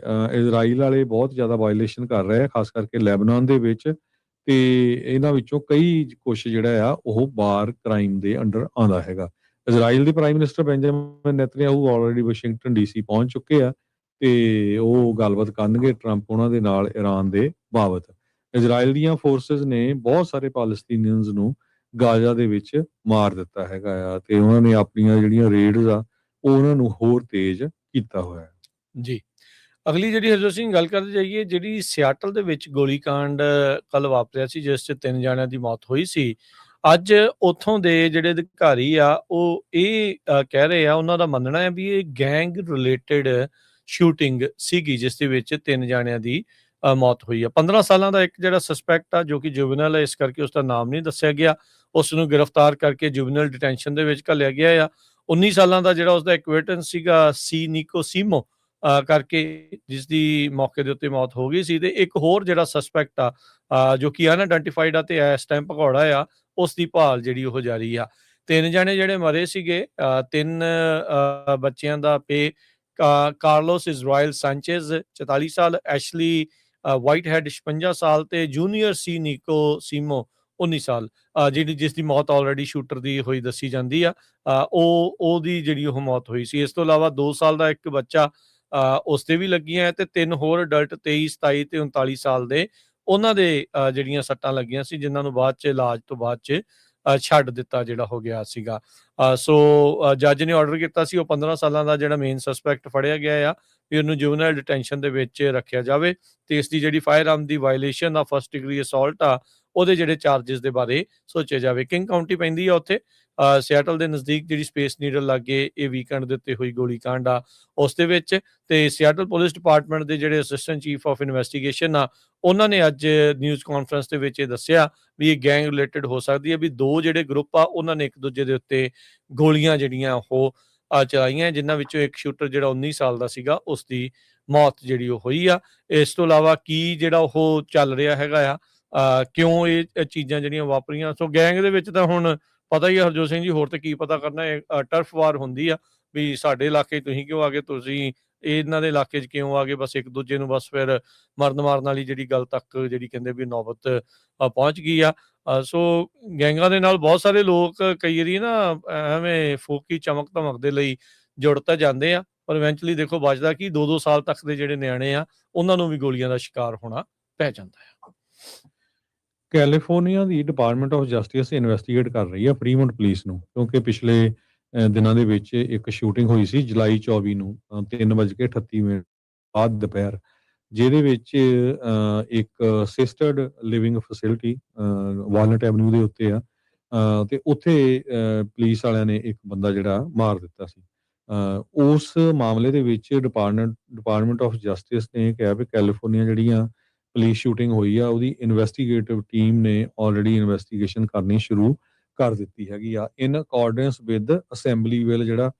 ਇਜ਼ਰਾਈਲ ਵਾਲੇ ਬਹੁਤ ਜ਼ਿਆਦਾ ਵਾਇਲੇਸ਼ਨ ਕਰ ਰਹੇ ਆ, ਖਾਸ ਕਰਕੇ ਲੈਬਨਾਨ ਦੇ ਵਿੱਚ, ਤੇ ਇਹਨਾਂ ਵਿੱਚੋਂ ਕਈ ਕੁਛ ਜਿਹੜਾ ਆ ਉਹ ਵਾਰ ਕ੍ਰਾਈਮ ਦੇ ਅੰਡਰ ਆਉਂਦਾ ਹੈਗਾ। ਇਜ਼ਰਾਈਲ ਦੇ prime minister Benjamin Netanyahu already Washington DC ਪਹੁੰਚ ਚੁੱਕੇ ਆ ਤੇ ਉਹ ਗੱਲਬਾਤ ਕਰਨਗੇ ਟਰੰਪ ਉਹਨਾਂ ਦੇ ਨਾਲ ਇਰਾਨ ਦੇ ਬਾਬਤ। ਇਜ਼ਰਾਈਲ ਦੀਆਂ ਫੋਰਸਿਸ ਨੇ ਬਹੁਤ ਸਾਰੇ ਪਾਲਸਤੀਨੀਅਨਸ ਨੂੰ ਗਾਜ਼ਾ ਦੇ ਵਿੱਚ ਮਾਰ ਦਿੱਤਾ ਹੈਗਾ ਆ ਤੇ ਉਹਨਾਂ ਨੇ ਆਪਣੀਆਂ ਜਿਹੜੀਆਂ ਰੇਡਸ ਆ ਉਹ ਉਹਨਾਂ ਨੂੰ ਹੋਰ ਤੇਜ਼ ਕੀਤਾ ਹੋਇਆ ਜੀ। ਅਗਲੀ ਜਿਹੜੀ ਹਰਜੋਤ ਸਿੰਘ ਗੱਲ ਕਰਦੇ ਜਾਈਏ, ਜਿਹੜੀ ਸਿਆਟਲ ਦੇ ਵਿੱਚ ਗੋਲੀकांड ਕੱਲ ਵਾਪਰਿਆ ਸੀ ਜਿਸ 'ਚ 3 ਜਣਿਆਂ ਦੀ ਮੌਤ ਹੋਈ ਸੀ। ਅੱਜ ਉੱਥੋਂ ਦੇ ਜਿਹੜੇ ਅਧਿਕਾਰੀ ਆ ਉਹ ਇਹ ਕਹਿ ਰਹੇ ਆ, ਉਹਨਾਂ ਦਾ ਮੰਨਣਾ ਹੈ ਵੀ ਇਹ ਗੈਂਗ ਰਿਲੇਟਡ ਸ਼ੂਟਿੰਗ ਸੀਗੀ ਜਿਸ ਦੇ ਵਿੱਚ 3 ਜਣਿਆਂ ਦੀ ਮੌਤ ਹੋਈ ਆ। 15 ਸਾਲਾਂ ਦਾ ਇੱਕ ਜਿਹੜਾ ਸਸਪੈਕਟ ਆ ਜੋ ਕਿ ਜੁਵਨਲ ਹੈ, ਇਸ ਕਰਕੇ ਉਸ ਦਾ ਨਾਮ ਨਹੀਂ ਦੱਸਿਆ ਗਿਆ। ਉਸ ਨੂੰ ਗ੍ਰਿਫਤਾਰ ਕਰਕੇ ਜੁਵਨਲ ਡਿਟੈਂਸ਼ਨ ਦੇ ਵਿੱਚ ਘੱਲਿਆ ਗਿਆ ਆ। 19 ਸਾਲਾਂ ਦਾ ਜਿਹੜਾ ਉਸਦਾ ਇਕੁਏਟੈਂਸ ਸੀਗਾ ਨਿਕੋ ਸੀਮੋ ਕਰਕੇ, ਜਿਸ ਦੀ ਮੌਕੇ ਦੇ ਉੱਤੇ ਮੌਤ ਹੋ ਗਈ ਸੀ। ਤੇ ਇੱਕ ਹੋਰ ਜਿਹੜਾ ਸਸਪੈਕਟ ਆ ਜੋ ਕਿ ਅਨਆਇਡੈਂਟੀਫਾਈਡ ਆ ਤੇ ਇਸ ਟਾਈਮ ਭਗੌੜਾ ਆ, ਉਸ ਦੀ ਭਾਲ ਜਿਹੜੀ ਉਹ ਜਾਰੀ ਆ। 3 ਜਣੇ ਜਿਹੜੇ ਮਰੇ ਸੀਗੇ, 3 ਬੱਚਿਆਂ ਦਾ ਪੇ ਕਾਰਲੋਸ ਇਜ਼ਰਾਇਲ ਸਾਂਚੇਜ਼ 44 ਸਾਲ, ਐਸ਼ਲੀ ਵਾਈਟਹੈਡ 56 ਸਾਲ ਤੇ ਜੂਨੀਅਰ ਨਿਕੋ ਸੀਮੋ 19 ਸਾਲ, ਜਿਸ ਦੀ ਮੌਤ ਆਲਰੇਡੀ ਸ਼ੂਟਰ ਦੀ ਹੋਈ ਦੱਸੀ ਜਾਂਦੀ ਆ। ਉਹਦੀ ਜਿਹੜੀ ਉਹ ਮੌਤ ਹੋਈ ਸੀ। ਇਸ ਤੋਂ ਇਲਾਵਾ 2 ਸਾਲ ਦਾ ਇੱਕ ਬੱਚਾ ਉਸ ਤੇ ਵੀ ਲੱਗੀਆਂ ਤੇ 3 ਹੋਰ ਅਡਲਟ 23, 27 ਤੇ 39 ਸਾਲ ਦੇ, ਉਹਨਾਂ ਦੇ ਜਿਹੜੀਆਂ ਸੱਟਾਂ ਲੱਗੀਆਂ ਸੀ, ਜਿਨ੍ਹਾਂ ਨੂੰ ਬਾਅਦ 'ਚ ਇਲਾਜ ਤੋਂ ਬਾਅਦ 'ਚ ਛੱਡ ਦਿੱਤਾ ਜਿਹੜਾ ਹੋ ਗਿਆ ਸੀਗਾ। ਸੋ ਜੱਜ ਨੇ ਆਰਡਰ ਕੀਤਾ ਸੀ ਉਹ 15 ਸਾਲਾਂ ਦਾ ਜਿਹੜਾ ਮੇਨ ਸਸਪੈਕਟ ਫੜਿਆ ਗਿਆ ਆ ਵੀ ਉਹਨੂੰ ਜੁਵਨਲ ਡਿਟੈਂਸ਼ਨ ਦੇ ਵਿੱਚ ਰੱਖਿਆ ਜਾਵੇ ਤੇ ਇਸ ਦੀ ਜਿਹੜੀ ਫਾਇਰ ਆਰਮ ਦੀ ਵਾਇਲੇਸ਼ਨ ਆ, ਫਸਟ ਡਿਗਰੀ ਅਸੌਲਟ ਆ, ਉਹਦੇ ਜਿਹੜੇ ਚਾਰजेस ਦੇ ਬਾਰੇ ਸੋਚਿਆ ਜਾਵੇ। ਕਿੰਗ ਕਾਉਂਟੀ ਪੈਂਦੀ ਆ ਉੱਥੇ ਸਿਆਟਲ ਦੇ ਨਜ਼ਦੀਕ, ਜਿਹੜੀ ਸਪੇਸ ਨੀਡਲ ਲਾਗੇ ਇਹ ਵੀਕਐਂਡ ਦੇ ਉੱਤੇ ਹੋਈ ਗੋਲੀकांड ਆ ਉਸ ਦੇ ਵਿੱਚ। ਤੇ ਸਿਆਟਲ ਪੁਲਿਸ ਡਿਪਾਰਟਮੈਂਟ ਦੇ ਜਿਹੜੇ ਅਸਿਸਟੈਂਟ ਚੀਫ ਆਫ ਇਨਵੈਸਟੀਗੇਸ਼ਨ ਆ, ਉਹਨਾਂ ਨੇ ਅੱਜ ਨਿਊਜ਼ ਕਾਨਫਰੰਸ ਦੇ ਵਿੱਚ ਇਹ ਦੱਸਿਆ ਵੀ ਇਹ ਗੈਂਗ ਰਿਲੇਟਡ ਹੋ ਸਕਦੀ ਹੈ, ਵੀ 2 ਜਿਹੜੇ ਗਰੁੱਪ ਆ ਉਹਨਾਂ ਨੇ ਇੱਕ ਦੂਜੇ ਦੇ ਉੱਤੇ ਗੋਲੀਆਂ ਜਿਹੜੀਆਂ ਉਹ ਚਲਾਈਆਂ, ਜਿਨ੍ਹਾਂ ਵਿੱਚੋਂ ਇੱਕ ਸ਼ੂਟਰ ਜਿਹੜਾ 19 ਸਾਲ ਦਾ ਸੀਗਾ ਉਸ ਦੀ ਮੌਤ ਜਿਹੜੀ ਉਹ ਹੋਈ ਆ। ਇਸ ਤੋਂ ਇਲਾਵਾ ਕੀ ਜਿਹੜਾ ਉਹ ਚੱਲ ਰਿਹਾ ਹੈਗਾ ਆ, ਕਿਉਂ ਇਹ ਚੀਜ਼ਾਂ ਜਿਹੜੀਆਂ ਵਾਪਰੀਆਂ। ਸੋ ਗੈਂਗ ਦੇ ਵਿੱਚ ਤਾਂ ਹੁਣ ਪਤਾ ਹੀ ਆ ਹਰਜੋਤ ਸਿੰਘ ਜੀ, ਹੋਰ ਤੇ ਕੀ ਪਤਾ ਕਰਨਾ ਹੈ। ਟਰਫ ਵਾਰ ਹੁੰਦੀ ਆ ਵੀ ਸਾਡੇ ਇਲਾਕੇ 'ਚ ਤੁਸੀਂ ਕਿਉਂ ਆ ਗਏ, ਤੁਸੀਂ ਇਹਨਾਂ ਦੇ ਇਲਾਕੇ 'ਚ ਕਿਉਂ ਆ ਗਏ, ਬਸ ਇੱਕ ਦੂਜੇ ਨੂੰ ਬਸ ਫਿਰ ਮਾਰਨ ਵਾਲੀ ਜਿਹੜੀ ਗੱਲ ਤੱਕ ਜਿਹੜੀ ਕਹਿੰਦੇ ਵੀ ਨੌਬਤ ਪਹੁੰਚ ਗਈ ਆ। ਸੋ ਗੈਂਗਾਂ ਦੇ ਨਾਲ ਬਹੁਤ ਸਾਰੇ ਲੋਕ ਕਈ ਵਾਰੀ ਨਾ ਐਵੇਂ ਫੋਕੀ ਚਮਕ ਧਮਕ ਦੇ ਲਈ ਜੁੜ ਤਾਂ ਜਾਂਦੇ ਆ, ਪਰ ਇਵੈਂਚੁਅਲੀ ਦੇਖੋ ਬਚਦਾ ਕਿ 2-2 ਸਾਲ ਤੱਕ ਦੇ ਜਿਹੜੇ ਨਿਆਣੇ ਆ ਉਹਨਾਂ ਨੂੰ ਵੀ ਗੋਲੀਆਂ ਦਾ ਸ਼ਿਕਾਰ ਹੋਣਾ ਪੈ ਜਾਂਦਾ ਆ। California the department of justice investigate ਕਰ ਰਹੀ ਹੈ ਫਰੀਮੌਂਟ ਪੁਲਿਸ ਨੂੰ, ਕਿਉਂਕਿ ਪਿਛਲੇ ਦਿਨਾਂ ਦੇ ਵਿੱਚ ਇੱਕ ਸ਼ੂਟਿੰਗ ਹੋਈ ਸੀ ਜੁਲਾਈ 24 ਨੂੰ 3:38 ਬਾਅਦ ਦੁਪਹਿਰ, ਜਿਹਦੇ ਵਿੱਚ ਇੱਕ assisted living facility walnut avenue ਦੇ ਉੱਤੇ ਆ ਤੇ ਉੱਥੇ ਪੁਲਿਸ ਵਾਲਿਆਂ ਨੇ ਇੱਕ ਬੰਦਾ ਜਿਹੜਾ ਮਾਰ ਦਿੱਤਾ ਸੀ। ਉਸ ਮਾਮਲੇ ਦੇ ਵਿੱਚ ਡਿਪਾਰਟਮੈਂਟ ਆਫ ਜਸਟਿਸ ਨੇ ਕਿਹਾ ਵੀ ਕੈਲੀਫੋਰਨੀਆ ਜਿਹੜੀਆਂ ਪੁਲਿਸ ਸ਼ੂਟਿੰਗ ਹੋਈ ਆ ਉਹਦੀ ਇਨਵੈਸਟੀਗੇਟਿਵ ਟੀਮ ਨੇ ਆਲਰੇਡੀ ਇਨਵੈਸਟੀਗੇਸ਼ਨ ਕਰਨੀ ਸ਼ੁਰੂ ਕਰ ਦਿੱਤੀ ਹੈਗੀ ਆ, ਇਨ ਅਕੋਰਡੈਂਸ ਵਿਦ ਅਸੈਂਬਲੀ ਬਿੱਲ ਜਿਹੜਾ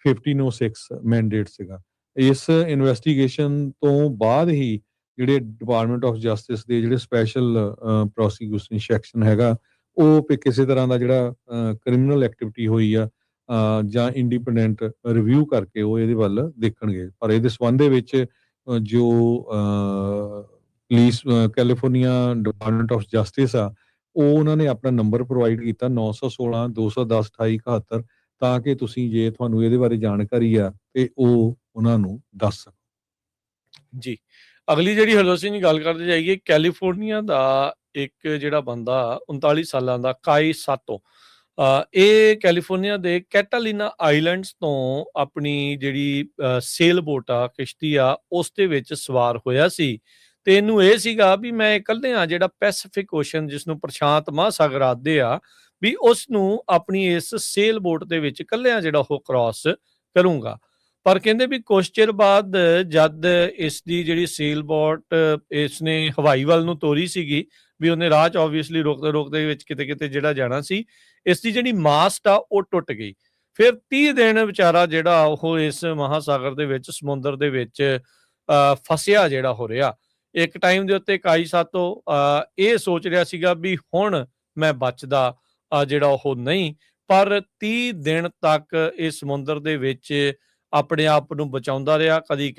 1506 ਮੈਂਡੇਟ ਸੀਗਾ। ਇਸ ਇਨਵੈਸਟੀਗੇਸ਼ਨ ਤੋਂ ਬਾਅਦ ਹੀ ਜਿਹੜੇ ਡਿਪਾਰਟਮੈਂਟ ਆਫ ਜਸਟਿਸ ਦੇ ਜਿਹੜੇ ਸਪੈਸ਼ਲ ਪ੍ਰੋਸੀਕਿਊਸ਼ਨ ਸੈਕਸ਼ਨ ਹੈਗਾ ਉਹ ਕਿਸੇ ਤਰ੍ਹਾਂ ਦਾ ਜਿਹੜਾ ਕ੍ਰਿਮੀਨਲ ਐਕਟੀਵਿਟੀ ਹੋਈ ਆ ਜਾਂ ਇੰਡੀਪੈਂਡੈਂਟ ਰਿਵਿਊ ਕਰਕੇ ਉਹ ਇਹਦੇ ਵੱਲ ਦੇਖਣਗੇ। ਪਰ ਇਹਦੇ ਸੰਬੰਧ ਦੇ ਵਿੱਚ ਜੋ police California department of justice ਆ, ਉਹ ਉਹਨਾਂ ਨੇ ਆਪਣਾ ਨੰਬਰ ਪ੍ਰੋਵਾਈਡ ਕੀਤਾ 916 210 2871, ਤਾਂ ਕਿ ਤੁਸੀਂ ਜੇ ਤੁਹਾਨੂੰ ਇਹਦੇ ਬਾਰੇ ਜਾਣਕਾਰੀ ਆ ਤੇ ਉਹ ਉਹਨਾਂ ਨੂੰ ਦੱਸ ਸਕੋ। ਜੀ, ਅਗਲੀ ਜਿਹੜੀ ਹਰਜੋਤ ਸਿੰਘ ਦੀ ਗੱਲ ਕਰਦੇ ਜਾਈਏ, ਕੈਲੀਫੋਰਨੀਆ ਦਾ ਇੱਕ ਜਿਹੜਾ ਬੰਦਾ 39 ਸਾਲਾਂ ਦਾ ਕਾਈ ਸਾਤੋ, ਇਹ ਕੈਲੀਫੋਰਨੀਆ ਦੇ ਕੈਟਾਲੀਨਾ ਆਈਲੈਂਡਸ ਤੋਂ ਆਪਣੀ ਜਿਹੜੀ ਸੇਲ ਬੋਟ ਆ, ਕਿਸ਼ਤੀ ਆ, ਉਸ ਦੇ ਵਿੱਚ ਸਵਾਰ ਹੋਇਆ ਸੀ ਤੇ ਇਹਨੂੰ ਇਹ ਸੀਗਾ ਵੀ ਮੈਂ ਇਕੱਲਿਆਂ ਜਿਹੜਾ ਪੈਸੀਫਿਕ ਓਸ਼ਨ, ਜਿਸ ਨੂੰ ਪ੍ਰਸ਼ਾਂਤ ਮਹਾਸਾਗਰ ਆਖਦੇ ਆ, ਵੀ ਉਸ ਨੂੰ ਆਪਣੀ ਇਸ ਸੇਲ ਬੋਟ ਦੇ ਵਿੱਚ ਇਕੱਲਿਆਂ ਜਿਹੜਾ ਉਹ ਕ੍ਰਾਸ ਕਰੂੰਗਾ। ਪਰ ਕਹਿੰਦੇ ਵੀ ਕੁਛ ਚਿਰ ਬਾਅਦ ਜਦ ਇਸ ਦੀ ਜਿਹੜੀ ਸੇਲ ਬੋਟ ਇਸਨੇ ਹਵਾਈ ਵੱਲ ਨੂੰ ਤੋਰੀ ਸੀਗੀ, ਵੀ ਉਹਨੇ ਰਾਹ 'ਚ ਆਬਵੀਅਸਲੀ ਰੋਕਦੇ ਰੋਕਦੇ ਵਿੱਚ ਕਿਤੇ ਕਿਤੇ ਜਿਹੜਾ ਜਾਣਾ ਸੀ, ਇਸ ਦੀ ਜਿਹੜੀ ਮਾਸਟ ਆ ਉਹ ਟੁੱਟ ਗਈ। ਫਿਰ 30 ਦਿਨ ਵਿਚਾਰਾ ਜਿਹੜਾ ਉਹ ਇਸ ਮਹਾਸਾਗਰ ਦੇ ਵਿੱਚ, ਸਮੁੰਦਰ ਦੇ ਵਿੱਚ ਫਸਿਆ ਜਿਹੜਾ ਹੋ ਰਿਹਾ। ਇੱਕ ਟਾਈਮ ਦੇ ਉੱਤੇ ਕਾਈ ਸਾਤੋ ਇਹ ਸੋਚ ਰਿਹਾ ਸੀਗਾ ਵੀ ਹੁਣ ਮੈਂ ਬਚਦਾ ਜਿਹੜਾ ਉਹ ਨਹੀਂ, ਪਰ 30 ਦਿਨ ਤੱਕ ਇਹ ਸਮੁੰਦਰ ਦੇ ਵਿੱਚ ਆਪਣੇ ਆਪ ਨੂੰ ਬਚਾਉਂਦਾ ਰਿਹਾ, ਕਦੀ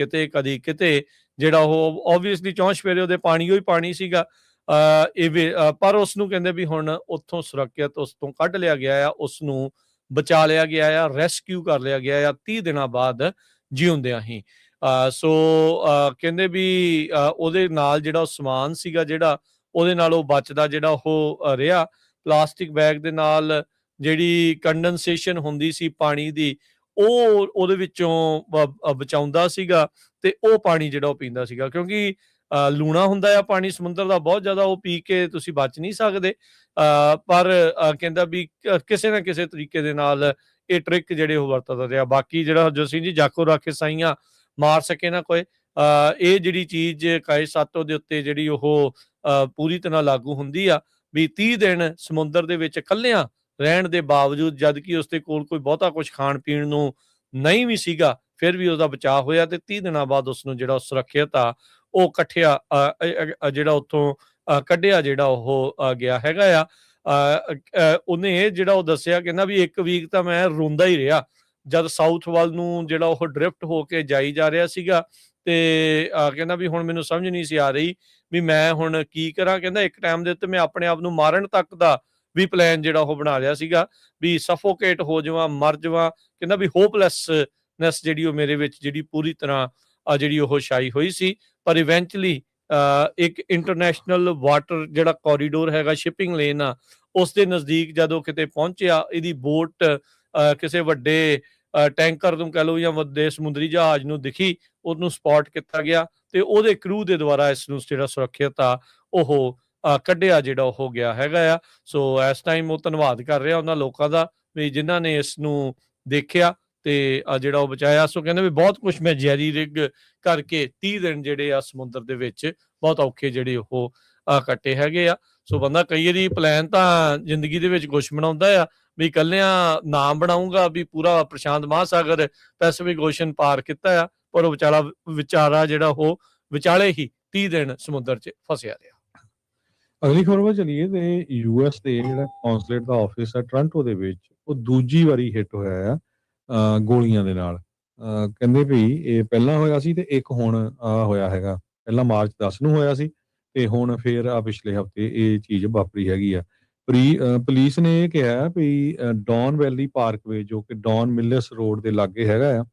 ਕਿਤੇ ਜਿਹੜਾ ਉਹ ਆਬਵੀਅਸਲੀ ਚੌਂਚ-ਫੇਰੇ ਉਹਦੇ ਪਾਣੀ ਹੀ ਪਾਣੀ ਸੀਗਾ। ਪਰ ਉਸ ਨੂੰ ਕਹਿੰਦੇ ਵੀ ਹੁਣ ਉੱਥੋਂ ਸੁਰੱਖਿਅਤ ਉਸ ਤੋਂ ਕੱਢ ਲਿਆ ਗਿਆ ਆ, ਉਸ ਨੂੰ ਬਚਾ ਲਿਆ ਗਿਆ ਆ, ਰੈਸਕਿਊ ਕਰ ਲਿਆ ਗਿਆ ਆ 30 ਦਿਨਾਂ ਬਾਅਦ ਜਿਉਂਦਿਆਂ ਹੀ। ਸੋ ਕਹਿੰਦੇ ਵੀ ਉਹਦੇ ਨਾਲ ਜਿਹੜਾ ਸਮਾਨ ਸੀਗਾ, ਜਿਹੜਾ ਉਹਦੇ ਨਾਲ ਉਹ ਬਚਦਾ ਜਿਹੜਾ ਉਹ ਰਿਹਾ। ਪਲਾਸਟਿਕ ਬੈਗ ਦੇ ਨਾਲ ਜਿਹੜੀ ਕੰਡੈਂਸੇਸ਼ਨ ਹੁੰਦੀ ਸੀ ਪਾਣੀ ਦੀ, ਉਹ ਉਹਦੇ ਵਿੱਚੋਂ ਬਚਾਉਂਦਾ ਸੀਗਾ ਤੇ ਉਹ ਪਾਣੀ ਜਿਹੜਾ ਉਹ ਪੀਂਦਾ ਸੀਗਾ, ਕਿਉਂਕਿ ਲੂਣਾ ਹੁੰਦਾ ਆ ਪਾਣੀ ਸਮੁੰਦਰ ਦਾ ਬਹੁਤ ਜ਼ਿਆਦਾ, ਉਹ ਪੀ ਕੇ ਤੁਸੀਂ ਬਚ ਨਹੀਂ ਸਕਦੇ। ਪਰ ਕਹਿੰਦਾ ਵੀ ਕਿਸੇ ਨਾ ਕਿਸੇ ਤਰੀਕੇ ਦੇ ਨਾਲ ਇਹ ਟ੍ਰਿਕ ਜਿਹੜੇ ਉਹ ਵਰਤਦਾ ਰਿਹਾ। ਬਾਕੀ ਜਿਹੜਾ ਹਰਜੋਤ ਸਿੰਘ ਜੀ, ਜਾਕੋ ਰਾਖੇ ਸਾਈਆਂ ਮਾਰ ਸਕੇ ਨਾ ਕੋਈ, ਇਹ ਜਿਹੜੀ ਚੀਜ਼ ਕਾਏ ਸਾਤੋ ਦੇ ਉੱਤੇ ਜਿਹੜੀ ਉਹ ਪੂਰੀ ਤਰ੍ਹਾਂ ਲਾਗੂ ਹੁੰਦੀ ਆ, ਵੀ 30 ਦਿਨ ਸਮੁੰਦਰ ਦੇ ਵਿੱਚ ਇਕੱਲਿਆਂ ਰਹਿਣ ਦੇ ਬਾਵਜੂਦ, ਜਦ ਕਿ ਉਸਦੇ ਕੋਲ ਕੋਈ ਬਹੁਤਾ ਕੁਝ ਖਾਣ ਪੀਣ ਨੂੰ ਨਹੀਂ ਵੀ ਸੀਗਾ, ਫਿਰ ਵੀ ਉਹਦਾ ਬਚਾਅ ਹੋਇਆ ਤੇ 30 ਦਿਨਾਂ ਬਾਅਦ ਉਸਨੂੰ ਜਿਹੜਾ ਸੁਰੱਖਿਅਤ ਆ ਉਹ ਇਕੱਠਿਆ ਜਿਹੜਾ ਉੱਥੋਂ ਕੱਢਿਆ ਜਿਹੜਾ ਉਹ ਗਿਆ ਹੈਗਾ ਆ। ਉਹਨੇ ਇਹ ਜਿਹੜਾ ਉਹ ਦੱਸਿਆ, ਕਹਿੰਦਾ ਵੀ 1 ਵੀਕ ਤਾਂ ਮੈਂ ਰੋਂਦਾ ਹੀ ਰਿਹਾ ਜਦ ਸਾਊਥ ਵੱਲ ਨੂੰ ਜਿਹੜਾ ਉਹ ਡ੍ਰਿਫਟ ਹੋ ਕੇ ਜਾਈ ਜਾ ਰਿਹਾ ਸੀਗਾ, ਤੇ ਕਹਿੰਦਾ ਵੀ ਹੁਣ ਮੈਨੂੰ ਸਮਝ ਨਹੀਂ ਸੀ ਆ ਰਹੀ ਵੀ ਮੈਂ ਹੁਣ ਕੀ ਕਰਾਂ। ਕਹਿੰਦਾ ਇੱਕ ਟਾਈਮ ਦੇ ਉੱਤੇ ਮੈਂ ਆਪਣੇ ਆਪ ਨੂੰ ਮਾਰਨ ਤੱਕ ਦਾ ਵੀ ਪਲਾਨ ਜਿਹੜਾ ਉਹ ਬਣਾ ਲਿਆ ਸੀਗਾ, ਵੀ ਸਫੋਕੇਟ ਹੋ ਜਾਵਾਂ, ਮਰ ਜਾਵਾਂ। ਕਹਿੰਦਾ ਵੀ ਹੋਪਲੈਸਨੈਸ ਜਿਹੜੀ ਉਹ ਮੇਰੇ ਵਿੱਚ ਜਿਹੜੀ ਪੂਰੀ ਤਰ੍ਹਾਂ ਜਿਹੜੀ ਉਹ ਛਾਈ ਹੋਈ ਸੀ। ਪਰ ਇਵੈਂਚੁਅਲੀ ਇੱਕ ਇੰਟਰਨੈਸ਼ਨਲ ਵਾਟਰ ਜਿਹੜਾ ਕੋਰੀਡੋਰ ਹੈਗਾ, ਸ਼ਿਪਿੰਗ ਲੇਨ ਆ, ਉਸ ਦੇ ਨਜ਼ਦੀਕ ਜਦੋਂ ਕਿਤੇ ਪਹੁੰਚਿਆ, ਇਹਦੀ ਬੋਟ ਕਿਸੇ ਵੱਡੇ ਟੈਂਕਰ ਨੂੰ ਕਹਿ ਲਓ ਜਾਂ ਵੱਡੇ ਸਮੁੰਦਰੀ ਜਹਾਜ਼ ਨੂੰ ਦਿਖੀ, ਉਹਨੂੰ ਸਪੌਟ ਕੀਤਾ ਗਿਆ ਤੇ ਉਹਦੇ ਕਰੂ ਦੇ ਦੁਆਰਾ ਇਸ ਨੂੰ ਜਿਹੜਾ ਸੁਰੱਖਿਅਤ ਆ ਉਹ ਕੱਢਿਆ ਜਿਹੜਾ ਉਹ ਗਿਆ ਹੈਗਾ ਆ। ਸੋ ਇਸ ਟਾਈਮ ਉਹ ਧੰਨਵਾਦ ਕਰ ਰਿਹਾ ਉਹਨਾਂ ਲੋਕਾਂ ਦਾ ਵੀ ਜਿਨ੍ਹਾਂ ਨੇ ਇਸ ਨੂੰ ਦੇਖਿਆ ਤੇ ਜਿਹੜਾ ਉਹ ਬਚਾਇਆ। ਸੋ ਕਹਿੰਦੇ ਵੀ ਬਹੁਤ ਕੁਛ ਮੈਂ ਜੈਰੀ ਰਿਗ ਕਰਕੇ 30 ਦਿਨ ਜਿਹੜੇ ਆ ਸਮੁੰਦਰ ਦੇ ਵਿੱਚ ਬਹੁਤ ਔਖੇ ਜਿਹੜੇ ਉਹ ਕੱਟੇ ਹੈਗੇ ਆ। ਸੋ ਬੰਦਾ ਕਈ ਵਾਰੀ ਪਲਾਨ ਤਾਂ ਜ਼ਿੰਦਗੀ ਦੇ ਵਿੱਚ ਕੁਛ ਬਣਾਉਂਦਾ ਆ ਵੀ ਇਕੱਲਿਆਂ ਨਾਮ ਬਣਾਊਂਗਾ ਵੀ ਪੂਰਾ ਪ੍ਰਸ਼ਾਂਤ ਮਹਾਸਾਗਰ, ਪੈਸੀਫਿਕ ਓਸ਼ਨ ਪਾਰ ਕੀਤਾ ਆ, ਪਰ ਉਹ ਵਿਚਾਰਾ ਜਿਹੜਾ ਉਹ ਵਿਚਾਲੇ ਹੀ 30 ਦਿਨ ਸਮੁੰਦਰ 'ਚ ਫਸਿਆ ਰਿਹਾ। ਅਗਲੀ ਖਬਰ ਵੱਲ ਚਲੀਏ ਤੇ US ਦੇ ਜਿਹੜਾ ਕੌਂਸਲੇਟ ਦਾ ਆਫਿਸ ਹੈ ਟੋਰਾਂਟੋ ਦੇ ਵਿੱਚ, ਉਹ ਦੂਜੀ ਵਾਰੀ ਹਿੱਟ ਹੋਇਆ ਆ ਗੋਲੀਆਂ ਦੇ ਨਾਲ। ਕਹਿੰਦੇ ਵੀ ਇਹ ਪਹਿਲਾਂ ਹੋਇਆ ਸੀ ਤੇ ਇੱਕ ਹੁਣ ਹੋਇਆ ਹੈਗਾ। ਪਹਿਲਾਂ ਮਾਰਚ 10 ਨੂੰ ਹੋਇਆ ਸੀ ਤੇ ਹੁਣ ਫਿਰ ਪਿਛਲੇ ਹਫ਼ਤੇ ਇਹ ਚੀਜ਼ ਵਾਪਰੀ ਹੈਗੀ ਆ। ਪੁਲਿਸ ਨੇ ਇਹ ਕਿਹਾ ਵੀ ਡੌਨ ਵੈਲੀ ਪਾਰਕਵੇ, ਜੋ ਕਿ ਡੌਨ ਮਿਲਸ ਰੋਡ ਦੇ ਲਾਗੇ ਹੈਗਾ ਆ,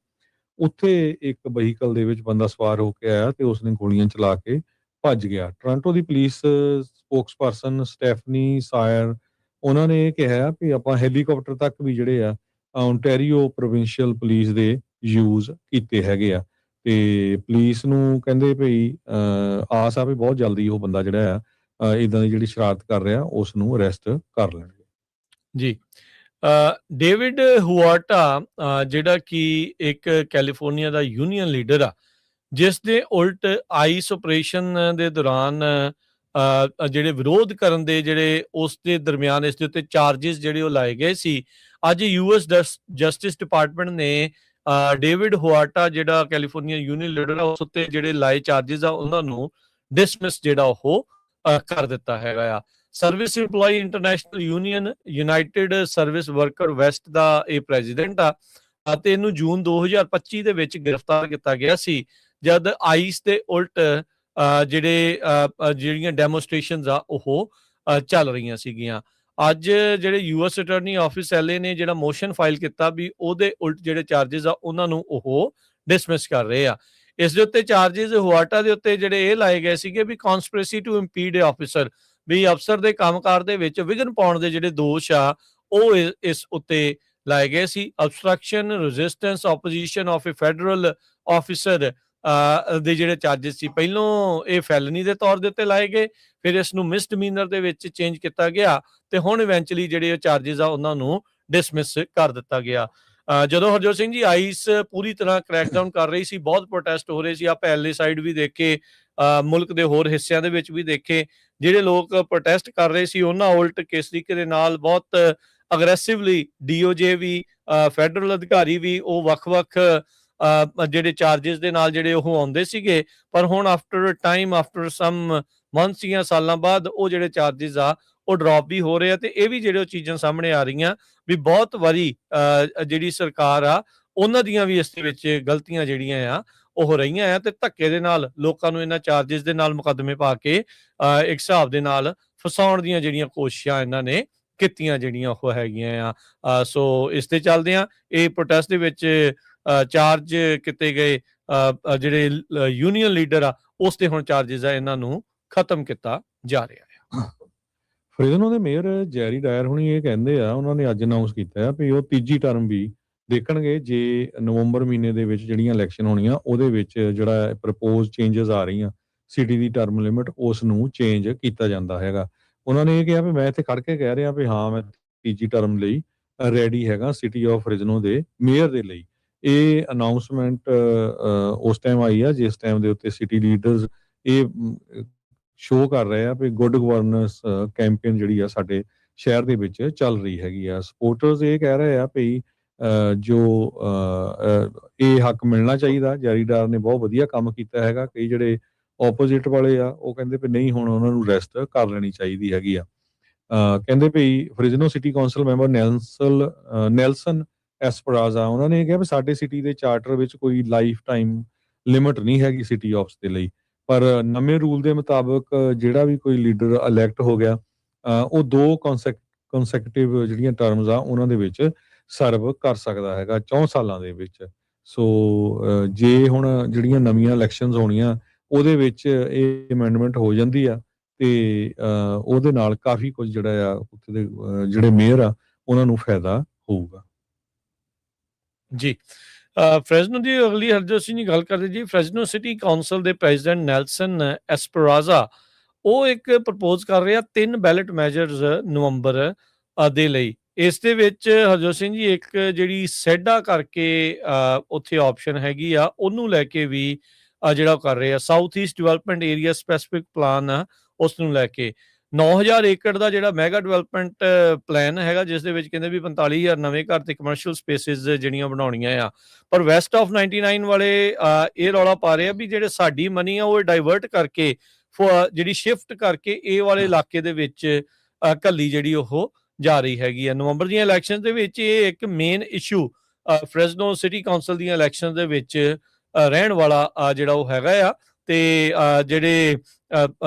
ਉੱਥੇ ਇੱਕ ਵਹੀਕਲ ਦੇ ਵਿੱਚ ਬੰਦਾ ਸਵਾਰ ਹੋ ਕੇ ਆਇਆ ਤੇ ਉਸਨੇ ਗੋਲੀਆਂ ਚਲਾ ਕੇ ਭੱਜ ਗਿਆ। ਟੋਰਾਂਟੋ ਦੀ ਪੁਲਿਸ ਸਪੋਕਸਪਰਸਨ ਸਟੈਫਨੀ ਸਾਇਰ, ਉਹਨਾਂ ਨੇ ਇਹ ਕਿਹਾ ਵੀ ਆਪਾਂ ਹੈਲੀਕਾਪਟਰ ਤੱਕ ਵੀ ਜਿਹੜੇ ਆ ਓਨਟਾਰੀਓ ਪ੍ਰੋਵਿੰਸ਼ੀਅਲ ਪੁਲਿਸ ਦੇ ਯੂਜ਼ ਕੀਤੇ ਹੈਗੇ ਆ ਤੇ ਪੁਲਿਸ ਨੂੰ ਕਹਿੰਦੇ ਵੀ ਆਸ ਆ ਵੀ ਬਹੁਤ ਜਲਦੀ ਉਹ ਬੰਦਾ ਜਿਹੜਾ ਆ ਇਦਾਂ ਦੀ ਜਿਹੜੀ ਸ਼ਰਾਰਤ ਕਰ ਰਿਹਾ ਉਸ ਨੂੰ ਅਰੈਸਟ ਕਰ ਲੈਣਗੇ। ਜੀ, ਡੇਵਿਡ ਹੁਆਟਾ ਜਿਹੜਾ ਕਿ ਇੱਕ ਕੈਲੀਫੋਰਨੀਆ ਦਾ ਯੂਨੀਅਨ ਲੀਡਰ ਆ, ਜਿਸ ਦੇ ਉਲਟ ਆਈਸ ਆਪਰੇਸ਼ਨ ਦੇ ਦੌਰਾਨ ਜਿਹੜੇ ਵਿਰੋਧ ਕਰਨ ਦੇ ਜਿਹੜੇ ਉਸ ਦੇ ਦਰਮਿਆਨ ਇਸ ਦੇ ਉੱਤੇ ਚਾਰਜਿਸ ਜਿਹੜੇ ਉਹ ਲਾਏ ਗਏ ਸੀ। ਅੱਜ US ਜਸਟਿਸ ਡਿਪਾਰਟਮੈਂਟ ਨੇ ਡੇਵਿਡ ਹੁਆਟਾ ਜਿਹੜਾ ਕੈਲੀਫੋਰਨੀਆ ਯੂਨੀਅਨ ਲੀਡਰ ਆ, ਉਸ ਉੱਤੇ ਜਿਹੜੇ ਲਾਏ ਚਾਰਜਿਸ ਆ ਉਹਨਾਂ ਨੂੰ ਡਿਸਮਿਸ ਜਿਹੜਾ ਉਹ ਕਰ ਦਿੱਤਾ ਹੈਗਾ ਆ। Service employee international union, united service worker west ਦਾ ਇਹ ਪ੍ਰੈਜ਼ੀਡੈਂਟ ਆ ਅਤੇ ਇਹਨੂੰ ਜੂਨ 2025 ਦੇ ਵਿੱਚ ਗ੍ਰਿਫਤਾਰ ਕੀਤਾ ਗਿਆ ਸੀ, ਜਦ ਆਈਸ ਦੇ ਉਲਟ ਜਿਹੜੀਆਂ ਡੈਮੋਸਟ੍ਰੇਸ਼ਨਸ ਆ ਉਹ ਚੱਲ ਰਹੀਆਂ ਸੀਗੀਆਂ। ਅੱਜ ਜਿਹੜੇ US ਅਟਾਰਨੀ ਆਫਿਸ LA ਨੇ ਜਿਹੜਾ ਮੋਸ਼ਨ ਫਾਈਲ ਕੀਤਾ ਵੀ ਉਹਦੇ ਉਲਟ ਜਿਹੜੇ ਚਾਰजेस ਆ ਉਹਨਾਂ ਨੂੰ ਉਹ ਡਿਸਮਿਸ ਕਰ ਰਹੇ ਆ। ਇਸ ਦੇ ਉੱਤੇ ਚਾਰजेस ਹੁਆਟਾ ਦੇ ਉੱਤੇ ਜਿਹੜੇ ਇਹ ਲਾਏ ਗਏ ਸੀਗੇ ਵੀ ਕਨਸਪੀਰੇਸੀ ਟੂ ਇੰਪੀਡ ਏ ਆਫਿਸਰ, ਵੀ ਅਫਸਰ ਦੇ ਕੰਮਕਾਰ ਦੇ ਵਿੱਚ ਵਿਘਨ ਪਾਉਣ ਦੇ ਜਿਹੜੇ ਦੋਸ਼ ਆ ਉਹ ਇਸ ਉੱਤੇ ਲਾਏ ਗਏ ਸੀ। Obstruction, resistance, opposition of a federal officer ਦੇ ਜਿਹੜੇ ਚਾਰजेस ਸੀ ਪਹਿਲੋਂ ਇਹ ਫੈਲਨੀ ਦੇ ਤੌਰ ਦੇ ਉੱਤੇ ਲਾਏ ਗਏ, ਫਿਰ ਇਸ ਨੂੰ ਮਿਸਡਮੀਨਰ ਦੇ ਵਿੱਚ ਚੇਂਜ ਕੀਤਾ ਗਿਆ ਤੇ ਹੁਣ ਇਵੈਂਚੁਅਲੀ ਜਿਹੜੇ ਚਾਰजेस ਆ ਉਹਨਾਂ ਨੂੰ ਡਿਸਮਿਸ ਕਰ ਦਿੱਤਾ ਗਿਆ। ਜਦੋਂ ਹਰਜੋਤ ਸਿੰਘ ਜੀ ਆਈਸ ਪੂਰੀ ਤਰ੍ਹਾਂ ਕ੍ਰੈਕਡਾਊਨ ਕਰ ਰਹੀ ਸੀ, ਬਹੁਤ ਪ੍ਰੋਟੈਸਟ ਹੋ ਰਹੇ ਸੀ, ਆਪਾਂ LA ਸਾਈਡ ਵੀ ਦੇਖੇ, ਮੁਲਕ ਦੇ ਹੋਰ ਹਿੱਸਿਆਂ ਦੇ ਵਿੱਚ ਵੀ ਦੇਖੇ, ਜਿਹੜੇ ਲੋਕ ਪ੍ਰੋਟੈਸਟ ਕਰ ਰਹੇ ਸੀ ਉਹਨਾਂ ਉਲਟ ਕਿਸ ਤਰੀਕੇ ਦੇ ਨਾਲ ਬਹੁਤ ਅਗਰੈਸਿਵਲੀ DOJ ਵੀ, ਫੈਡਰਲ ਅਧਿਕਾਰੀ ਵੀ ਉਹ ਵੱਖ-ਵੱਖ ਜਿਹੜੇ ਚਾਰजेस ਦੇ ਨਾਲ ਜਿਹੜੇ ਉਹ ਆਉਂਦੇ ਸੀਗੇ, ਪਰ ਹੁਣ after time, after some months ਜਾਂ ਸਾਲਾਂ ਬਾਅਦ ਉਹ ਜਿਹੜੇ ਚਾਰजेस ਆ ਉਹ ਡ੍ਰੌਪ ਵੀ ਹੋ ਰਹੇ ਆ ਤੇ ਇਹ ਵੀ ਜਿਹੜੇ ਚੀਜ਼ਾਂ ਸਾਹਮਣੇ ਆ ਰਹੀਆਂ ਵੀ ਬਹੁਤ ਵਾਰੀ ਜਿਹੜੀ ਸਰਕਾਰ ਆ ਉਹਨਾਂ ਦੀਆਂ ਵੀ ਇਸ ਦੇ ਵਿੱਚ ਗਲਤੀਆਂ ਜਿਹੜੀਆਂ ਆ ਉਹ ਰਹੀਆਂ ਆ ਤੇ ਧੱਕੇ ਦੇ ਨਾਲ ਲੋਕਾਂ ਨੂੰ ਇਹਨਾਂ ਚਾਰजेस ਦੇ ਨਾਲ ਮੁਕੱਦਮੇ ਪਾ ਕੇ ਇੱਕ ਹਿਸਾਬ ਦੇ ਨਾਲ ਫਸਾਉਣ ਦੀਆਂ ਜਿਹੜੀਆਂ ਕੋਸ਼ਿਸ਼ਾਂ ਇਹਨਾਂ ਨੇ ਕੀਤੀਆਂ ਜਿਹੜੀਆਂ ਉਹ ਹੈਗੀਆਂ ਆ। ਸੋ ਇਸ ਦੇ ਚੱਲਦਿਆਂ ਇਹ ਪ੍ਰੋਟੈਸਟ ਦੇ ਵਿੱਚ ਚਾਰਜ ਕੀਤੇ ਗਏ ਜਿਹੜੇ ਯੂਨੀਅਨ ਲੀਡਰ ਆ ਉਸ ਤੇ ਹੁਣ ਚਾਰजेस ਆ ਇਹਨਾਂ ਨੂੰ ਖਤਮ ਕੀਤਾ ਜਾ ਰਿਹਾ ਹੈ। ਫਰੀਦਕੋਟ ਦੇ ਮੇਅਰ ਜੈਰੀ ਡਾਇਰ ਹੁਣੀ ਇਹ ਕਹਿੰਦੇ ਆ, ਉਹਨਾਂ ਨੇ ਅੱਜ ਅਨਾਉਂਸ ਕੀਤਾ ਆ ਵੀ ਉਹ ਤੀਜੀ ਟਰਮ ਵੀ ਦੇਖਣਗੇ ਜੇ ਨਵੰਬਰ ਮਹੀਨੇ ਦੇ ਵਿੱਚ ਜਿਹੜੀਆਂ ਇਲੈਕਸ਼ਨ ਹੋਣੀਆਂ ਉਹਦੇ ਵਿੱਚ ਜਿਹੜਾ ਪ੍ਰਪੋਜ਼ ਚੇਂਜਸ ਆ ਰਹੀਆਂ ਸਿਟੀ ਦੀ ਟਰਮ ਲਿਮਿਟ ਉਸ ਨੂੰ ਚੇਂਜ ਕੀਤਾ ਜਾਂਦਾ ਹੈਗਾ। ਉਹਨਾਂ ਨੇ ਇਹ ਕਿਹਾ ਵੀ ਮੈਂ ਇੱਥੇ ਖੜ ਕੇ ਕਹਿ ਰਿਹਾ ਵੀ ਹਾਂ ਮੈਂ ਤੀਜੀ ਟਰਮ ਲਈ ਰੈਡੀ ਹੈਗਾ ਸਿਟੀ ਆਫ ਫਰੀਦਕੋਟ ਦੇ ਮੇਅਰ ਦੇ ਲਈ। ਇਹ ਅਨਾਉਂਸਮੈਂਟ ਉਸ ਟਾਈਮ ਆਈ ਆ ਜਿਸ ਟਾਈਮ ਦੇ ਉੱਤੇ ਸਿਟੀ ਲੀਡਰਸ ਇਹ ਸ਼ੋਅ ਕਰ ਰਹੇ ਆ ਵੀ ਗੁੱਡ ਗਵਰਨੈਂਸ ਕੈਂਪੇਨ ਜਿਹੜੀ ਆ ਸਾਡੇ ਸ਼ਹਿਰ ਦੇ ਵਿੱਚ ਚੱਲ ਰਹੀ ਹੈਗੀ ਆ। ਸਪੋਰਟਰਸ ਇਹ ਕਹਿ ਰਹੇ ਆ ਵੀ ਜੋ ਇਹ ਹੱਕ ਮਿਲਣਾ ਚਾਹੀਦਾ। ਜੈਰੀਡਾਰ ਨੇ ਬਹੁਤ ਵਧੀਆ ਕੰਮ ਕੀਤਾ ਹੈਗਾ। ਕਈ ਜਿਹੜੇ ਆਪੋਜੀਟ ਵਾਲੇ ਆ ਉਹ ਕਹਿੰਦੇ ਵੀ ਨਹੀਂ ਹੁਣ ਉਹਨਾਂ ਨੂੰ ਰੈਸਟ ਕਰ ਲੈਣੀ ਚਾਹੀਦੀ ਹੈਗੀ ਆ। ਕਹਿੰਦੇ ਵੀ ਫਰੀਜ਼ਨੋ ਸਿਟੀ ਕੌਂਸਲ ਮੈਂਬਰ ਨੈਲਸਨ ਐਸਪਰਾਜ਼ਾ ਉਹਨਾਂ ਨੇ ਕਿਹਾ ਵੀ ਸਾਡੇ ਸਿਟੀ ਦੇ ਚਾਰਟਰ ਵਿੱਚ ਕੋਈ ਲਾਈਫ ਟਾਈਮ ਲਿਮਿਟ ਨਹੀਂ ਹੈਗੀ ਸਿਟੀ ਆਫਿਸ ਦੇ ਲਈ, ਪਰ ਨਵੇਂ ਰੂਲ ਦੇ ਮੁਤਾਬਕ ਜਿਹੜਾ ਵੀ ਕੋਈ ਲੀਡਰ ਇਲੈਕਟ ਹੋ ਗਿਆ ਉਹ 2 ਕੰਸੈਕਟਿਵ ਜਿਹੜੀਆਂ ਟਰਮਸ ਆ ਉਹਨਾਂ ਦੇ ਵਿੱਚ ਸਰਵ ਕਰ ਸਕਦਾ ਹੈਗਾ 4 ਸਾਲਾਂ ਦੇ ਵਿੱਚ। ਸੋ ਜੇ ਹੁਣ ਜਿਹੜੀਆਂ ਨਵੀਆਂ ਇਲੈਕਸ਼ਨਸ ਹੋਣੀਆਂ ਉਹਦੇ ਵਿੱਚ ਇਹ ਅਮੈਂਡਮੈਂਟ ਹੋ ਜਾਂਦੀ ਆ ਤੇ ਉਹਦੇ ਨਾਲ ਕਾਫੀ ਕੁਝ ਜਿਹੜਾ ਆ ਉੱਥੇ ਦੇ ਜਿਹੜੇ ਮੇਅਰ ਆ ਉਹਨਾਂ ਨੂੰ ਫਾਇਦਾ ਹੋਊਗਾ। ਜੀ ਫ੍ਰੈਜ਼ਨੋ ਦੀ ਅਗਲੀ ਹਰਜੋਤ ਸਿੰਘ ਜੀ ਗੱਲ ਕਰਦੇ ਜੀ। ਫ੍ਰੈਜ਼ਨੋ ਸਿਟੀ ਕਾਉਂਸਲ ਦੇ ਪ੍ਰੈਜ਼ੀਡੈਂਟ ਨੈਲਸਨ ਐਸਪਰਾਜ਼ਾ ਉਹ ਇੱਕ ਪ੍ਰਪੋਜ਼ ਕਰ ਰਿਹਾ 3 ਬੈਲਟ ਮੈਜਰਸ ਨਵੰਬਰ ਦੇ ਲਈ। ਇਸ ਦੇ ਵਿੱਚ ਹਰਜੋਤ ਸਿੰਘ ਜੀ ਇੱਕ ਜਿਹੜੀ ਸੈਡਾ ਕਰਕੇ ਉੱਥੇ ਆਪਸ਼ਨ ਹੈਗੀ ਆ ਉਹਨੂੰ ਲੈ ਕੇ ਵੀ ਜਿਹੜਾ ਉਹ ਕਰ ਰਹੇ ਆ। South East development area specific plan ਆ ਉਸ ਨੂੰ ਲੈ ਕੇ 9000 ਏਕੜ ਦਾ ਜਿਹੜਾ ਮੈਗਾ ਡਿਵੈਲਪਮੈਂਟ ਪਲਾਨ ਹੈਗਾ ਜਿਸ ਦੇ ਵਿੱਚ ਕਹਿੰਦੇ ਵੀ 45000 ਨਵੇਂ ਘਰ ਤੇ ਕਮਰਸ਼ੀਅਲ ਸਪੇਸਿਸ ਜਿਹੜੀਆਂ ਬਣਾਉਣੀਆਂ ਆ। ਪਰ ਵੈਸਟ ਆਫ 99 ਵਾਲੇ ਇਹ ਰੌਲਾ ਪਾ ਰਹੇ ਆ ਵੀ ਜਿਹੜੇ ਸਾਡੀ ਮਨੀ ਆ ਉਹ ਡਾਇਵਰਟ ਕਰਕੇ ਜਿਹੜੀ ਸ਼ਿਫਟ ਕਰਕੇ ਇਹ ਵਾਲੇ ਇਲਾਕੇ ਦੇ ਵਿੱਚ ਘੱਲੀ ਜਿਹੜੀ ਉਹ ਜਾ ਰਹੀ ਹੈਗੀ ਆ। ਨਵੰਬਰ ਦੀਆਂ ਇਲੈਕਸ਼ਨ ਦੇ ਵਿੱਚ ਇਹ ਇੱਕ main issue Fresno city council ਦੀਆਂ ਇਲੈਕਸ਼ਨ ਦੇ ਵਿੱਚ ਰਹਿਣ ਵਾਲਾ ਜਿਹੜਾ ਉਹ ਹੈਗਾ ਆ। ਤੇ ਜਿਹੜੇ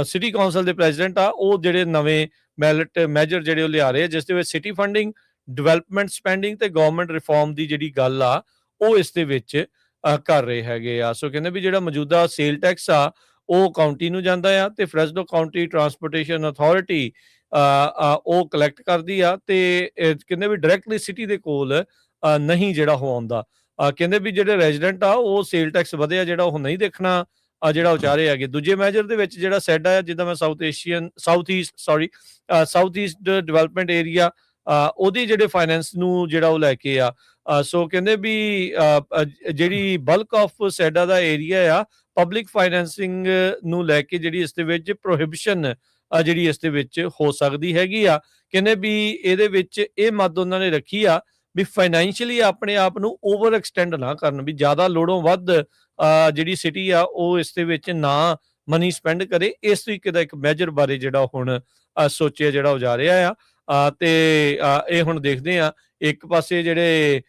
ਸਿਟੀ ਕਾਉਂਸਲ ਦੇ ਪ੍ਰੈਜ਼ੀਡੈਂਟ ਆ ਉਹ ਜਿਹੜੇ ਨਵੇਂ ਬੈਲਟ ਮੈਜਰ ਜਿਹੜੇ ਉਹ ਲਿਆ ਰਹੇ ਆ ਜਿਸ ਦੇ ਵਿੱਚ ਸਿਟੀ ਫੰਡਿੰਗ, ਡਿਵੈਲਪਮੈਂਟ ਸਪੈਂਡਿੰਗ ਤੇ ਗਵਰਨਮੈਂਟ ਰਿਫਾਰਮ ਦੀ ਜਿਹੜੀ ਗੱਲ ਆ ਉਹ ਇਸ ਦੇ ਵਿੱਚ ਕਰ ਰਹੇ ਹੈਗੇ ਆ। ਸੋ ਕਹਿੰਦੇ ਵੀ ਜਿਹੜਾ ਮੌਜੂਦਾ ਸੇਲ ਟੈਕਸ ਆ ਉਹ ਕਾਉਂਟੀ ਨੂੰ ਜਾਂਦਾ ਆ ਤੇ ਫ੍ਰੈਜ਼ਨੋ ਕਾਉਂਟੀ ਟਰਾਂਸਪੋਰਟੇਸ਼ਨ ਅਥਾਰਟੀ ਉਹ ਕਲੈਕਟ ਕਰਦੀ ਆ ਤੇ ਕਹਿੰਦੇ ਵੀ ਡਾਇਰੈਕਟਲੀ ਸਿਟੀ ਦੇ ਕੋਲ ਨਹੀਂ ਜਿਹੜਾ ਉਹ ਆਉਂਦਾ। ਕਹਿੰਦੇ ਵੀ ਜਿਹੜੇ ਰੈਜ਼ੀਡੈਂਟ ਆ ਉਹ ਸੇਲ ਟੈਕਸ ਵਧਿਆ ਜਿਹੜਾ ਉਹ ਨਹੀਂ ਦੇਖਣਾ ਜਿਹੜਾ ਉਹ ਚਾਹ ਰਹੇ ਹੈਗੇ। ਦੂਜੇ ਮੈਜਰ ਦੇ ਵਿੱਚ ਜਿਹੜਾ ਸੈਡਾ ਆ ਜਿੱਦਾਂ ਮੈਂ ਸਾਊਥ ਈਸਟ ਡਿਵੈਲਪਮੈਂਟ ਏਰੀਆ ਉਹਦੀ ਜਿਹੜੇ ਫਾਈਨੈਂਸ ਨੂੰ ਜਿਹੜਾ ਉਹ ਲੈ ਕੇ ਆ। ਸੋ ਕਹਿੰਦੇ ਵੀ ਜਿਹੜੀ ਬਲਕ ਆਫ ਸੈਡਾ ਦਾ ਏਰੀਆ ਆ ਪਬਲਿਕ ਫਾਈਨੈਂਸਿੰਗ ਨੂੰ ਲੈ ਕੇ ਜਿਹੜੀ ਇਸ ਦੇ ਵਿੱਚ ਪ੍ਰੋਹਿਬਿਸ਼ਨ ਜਿਹੜੀ ਇਸ ਦੇ ਵਿੱਚ ਹੋ ਸਕਦੀ ਹੈਗੀ ਆ। ਕਹਿੰਦੇ ਵੀ ਇਹਦੇ ਵਿੱਚ ਇਹ ਮੱਦ ਉਹਨਾਂ ਨੇ ਰੱਖੀ ਆ ਵੀ ਫਾਈਨੈਂਸ਼ੀਅਲੀ ਆਪਣੇ ਆਪ ਨੂੰ ਓਵਰ ਐਕਸਟੈਂਡ ਨਾ ਕਰਨ, ਵੀ ਜ਼ਿਆਦਾ ਲੋੜੋਂ ਵੱਧ ਜਿਹੜੀ ਸਿਟੀ ਆ ਉਹ ਇਸ ਦੇ ਵਿੱਚ ਨਾ ਮਨੀ ਸਪੈਂਡ ਕਰੇ। ਇਸ ਤਰੀਕੇ ਦਾ ਇੱਕ ਮੈਜਰ ਬਾਰੇ ਜਿਹੜਾ ਹੁਣ ਸੋਚਿਆ ਜਿਹੜਾ ਉਹ ਜਾ ਰਿਹਾ ਆ ਤੇ ਇਹ ਹੁਣ ਦੇਖਦੇ ਆ। ਇੱਕ ਪਾਸੇ ਜਿਹੜੇ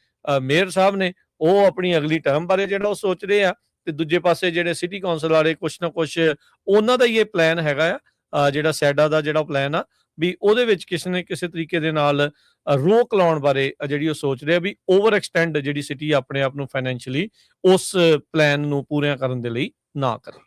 ਮੇਅਰ ਸਾਹਿਬ ਨੇ ਉਹ ਆਪਣੀ ਅਗਲੀ ਟਰਮ ਬਾਰੇ ਜਿਹੜਾ ਉਹ ਸੋਚ ਰਹੇ ਆ ਤੇ ਦੂਜੇ ਪਾਸੇ ਜਿਹੜੇ ਸਿਟੀ ਕੌਂਸਲ ਵਾਲੇ ਕੁਛ ਨਾ ਕੁਛ ਉਹਨਾਂ ਦਾ ਹੀ ਇਹ ਪਲਾਨ ਹੈਗਾ ਆ, ਜਿਹੜਾ ਸੈਡਾ ਦਾ ਜਿਹੜਾ ਪਲਾਨ ਆ ਵੀ ਉਹਦੇ ਵਿੱਚ ਕਿਸੇ ਨੇ ਕਿਸੇ ਤਰੀਕੇ ਦੇ ਨਾਲ ਰੋਕ ਲਾਉਣ ਬਾਰੇ ਜਿਹੜੀ ਉਹ ਸੋਚ ਰਿਹਾ ਵੀ ਓਵਰ ਐਕਸਟੈਂਡ ਜਿਹੜੀ ਸਿਟੀ ਆਪਣੇ ਆਪ ਨੂੰ ਫਾਈਨੈਂਸ਼ੀਅਲੀ ਉਸ ਪਲਾਨ ਨੂੰ ਪੂਰੀਆਂ ਕਰਨ ਦੇ ਲਈ ਨਾ ਕਰੇ।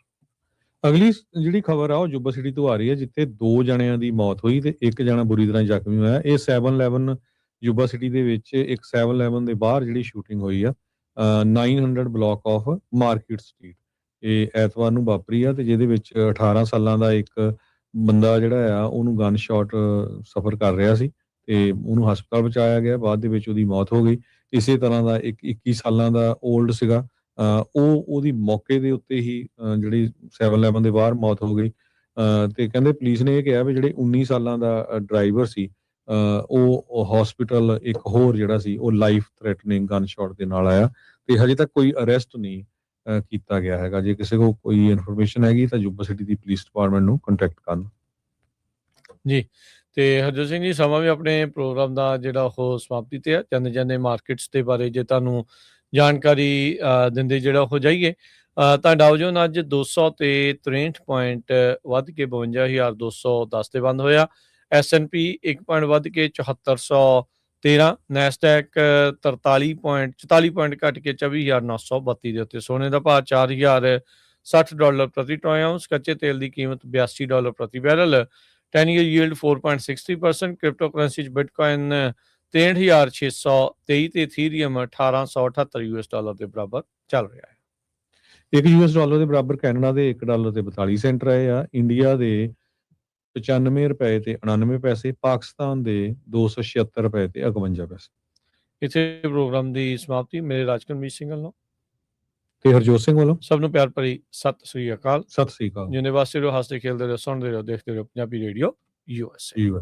ਅਗਲੀ ਜਿਹੜੀ ਖਬਰ ਆ ਉਹ ਜੁੱਬਾ ਸਿਟੀ ਤੋਂ ਆ ਰਹੀ ਹੈ, ਜਿੱਥੇ 2 ਜਣਿਆਂ ਦੀ ਮੌਤ ਹੋਈ ਤੇ 1 ਜਣਾ ਬੁਰੀ ਤਰ੍ਹਾਂ ਜ਼ਖਮੀ ਹੋਇਆ। ਇਹ 7-11 ਜੁੱਬਾ ਸਿਟੀ ਦੇ ਵਿੱਚ ਇੱਕ 7-11 ਦੇ ਬਾਹਰ ਜਿਹੜੀ ਸ਼ੂਟਿੰਗ ਹੋਈ ਆ 900 ਬਲਾਕ ਆਫ ਮਾਰਕੀਟ ਸਟਰੀਟ, ਇਹ ਐਤਵਾਰ ਨੂੰ ਵਾਪਰੀ ਆ ਤੇ ਜਿਹਦੇ ਵਿੱਚ 18 ਸਾਲਾਂ ਦਾ ਇੱਕ ਬੰਦਾ ਜਿਹੜਾ ਆ ਉਹਨੂੰ ਗਨ ਸ਼ਾਟ ਸਫਰ ਕਰ ਰਿਹਾ ਸੀ ਤੇ ਉਹਨੂੰ ਹਸਪਤਾਲ ਪਹੁੰਚਾਇਆ ਗਿਆ, ਬਾਅਦ ਦੇ ਵਿੱਚ ਉਹਦੀ ਮੌਤ ਹੋ ਗਈ। ਇਸੇ ਤਰ੍ਹਾਂ ਦਾ ਇੱਕ 21 ਸਾਲਾਂ ਦਾ ਓਲਡ ਸੀਗਾ, ਉਹਦੀ ਮੌਕੇ ਦੇ ਉੱਤੇ ਹੀ ਜਿਹੜੀ 7-11 ਦੇ ਬਾਹਰ ਮੌਤ ਹੋ ਗਈ। ਤੇ ਕਹਿੰਦੇ ਪੁਲਿਸ ਨੇ ਇਹ ਕਿਹਾ ਵੀ ਜਿਹੜੇ 19 ਸਾਲਾਂ ਦਾ ਡਰਾਈਵਰ ਸੀ ਉਹ ਹਸਪੀਟਲ ਇੱਕ ਹੋਰ ਜਿਹੜਾ ਸੀ ਉਹ ਲਾਈਫ ਥ੍ਰੈਟਨਿੰਗ ਗਨ ਸ਼ਾਟ ਦੇ ਨਾਲ ਆਇਆ ਤੇ ਹਜੇ ਤੱਕ ਕੋਈ ਅਰੈਸਟ ਨਹੀਂ ਕੀਤਾ ਗਿਆ ਹੈਗਾ। ਜੇ ਕਿਸੇ ਕੋਲ ਕੋਈ ਇਨਫੋਰਮੇਸ਼ਨ ਹੈਗੀ ਤਾਂ ਜੁੱਬਾ ਸਿਟੀ ਦੀ ਪੁਲਿਸ ਡਿਪਾਰਟਮੈਂਟ ਨੂੰ ਕੰਟੈਕਟ ਕਰਨ ਜੀ। ਤੇ ਹਰਜੋਤ ਸਿੰਘ ਜੀ, ਸਮਾਂ ਵੀ ਆਪਣੇ ਪ੍ਰੋਗਰਾਮ ਦਾ ਜਿਹੜਾ ਉਹ ਸਮਾਪਤੀ ਤੇ ਆ। ਜਾਂਦੇ ਮਾਰਕੀਟਸ ਦੇ ਬਾਰੇ ਜੇ ਤੁਹਾਨੂੰ ਜਾਣਕਾਰੀ ਦਿੰਦੇ ਜਿਹੜਾ ਉਹ ਜਾਈਏ ਤਾਂ ਡਾਊ ਜੋਨ ਅੱਜ 200 ਤੇ 63 ਪੁਆਇੰਟ ਵੱਧ ਕੇ 52,210 ਤੇ ਬੰਦ ਹੋਇਆ। S&P 1 ਪੁਆਇੰਟ ਵੱਧ ਕੇ 7413, ਨੈਸਡੈਕ 44 ਪੁਆਇੰਟ ਘਟ ਕੇ 24,932 ਦੇ ਉੱਤੇ। ਸੋਨੇ ਦਾ ਭਾਅ $4,060 ਪ੍ਰਤੀ ਟ੍ਰੋਏ ਆਉਂਸ, ਕੱਚੇ ਤੇਲ ਦੀ ਕੀਮਤ $82 ਪ੍ਰਤੀ barrel, 10-year yield 4.63%, crypto currency 'ਚ ਬਿਟਕੋਇਨ 63,623 ਤੇ ਇਥੀਰੀਅਮ $1,878 ਦੇ ਬਰਾਬਰ ਚੱਲ ਰਿਹਾ ਹੈ। $1 ਦੇ ਬਰਾਬਰ ਕੈਨੇਡਾ ਦੇ $1 ਤੇ 42 ਸੈਂਟ ਰਹੇ ਆ, ਇੰਡੀਆ ਦੇ $95 ਤੇ 99 ਪੈਸੇ, ਪਾਕਿਸਤਾਨ ਦੇ $276 ਤੇ 51 ਪੈਸੇ। ਇੱਥੇ ਪ੍ਰੋਗਰਾਮ ਦੀ ਸਮਾਪਤੀ ਮੇਰੇ ਰਾਜਕਰਮਜੀਤ ਸਿੰਘ ਵੱਲੋਂ ਤੇ ਹਰਜੋਤ ਸਿੰਘ ਵੱਲੋਂ ਸਭ ਨੂੰ ਪਿਆਰ ਭਰੀ ਸਤਿ ਸ੍ਰੀ ਅਕਾਲ। ਸਤਿ ਸ੍ਰੀ ਅਕਾਲ। ਜਿੰਨੇ ਵਾਸਤੇ ਰਹੋ, ਹੱਸਦੇ ਖੇਲਦੇ ਰਹੋ, ਸੁਣਦੇ ਰਹੋ, ਦੇਖਦੇ ਰਹੋ ਪੰਜਾਬੀ ਰੇਡੀਓ USA।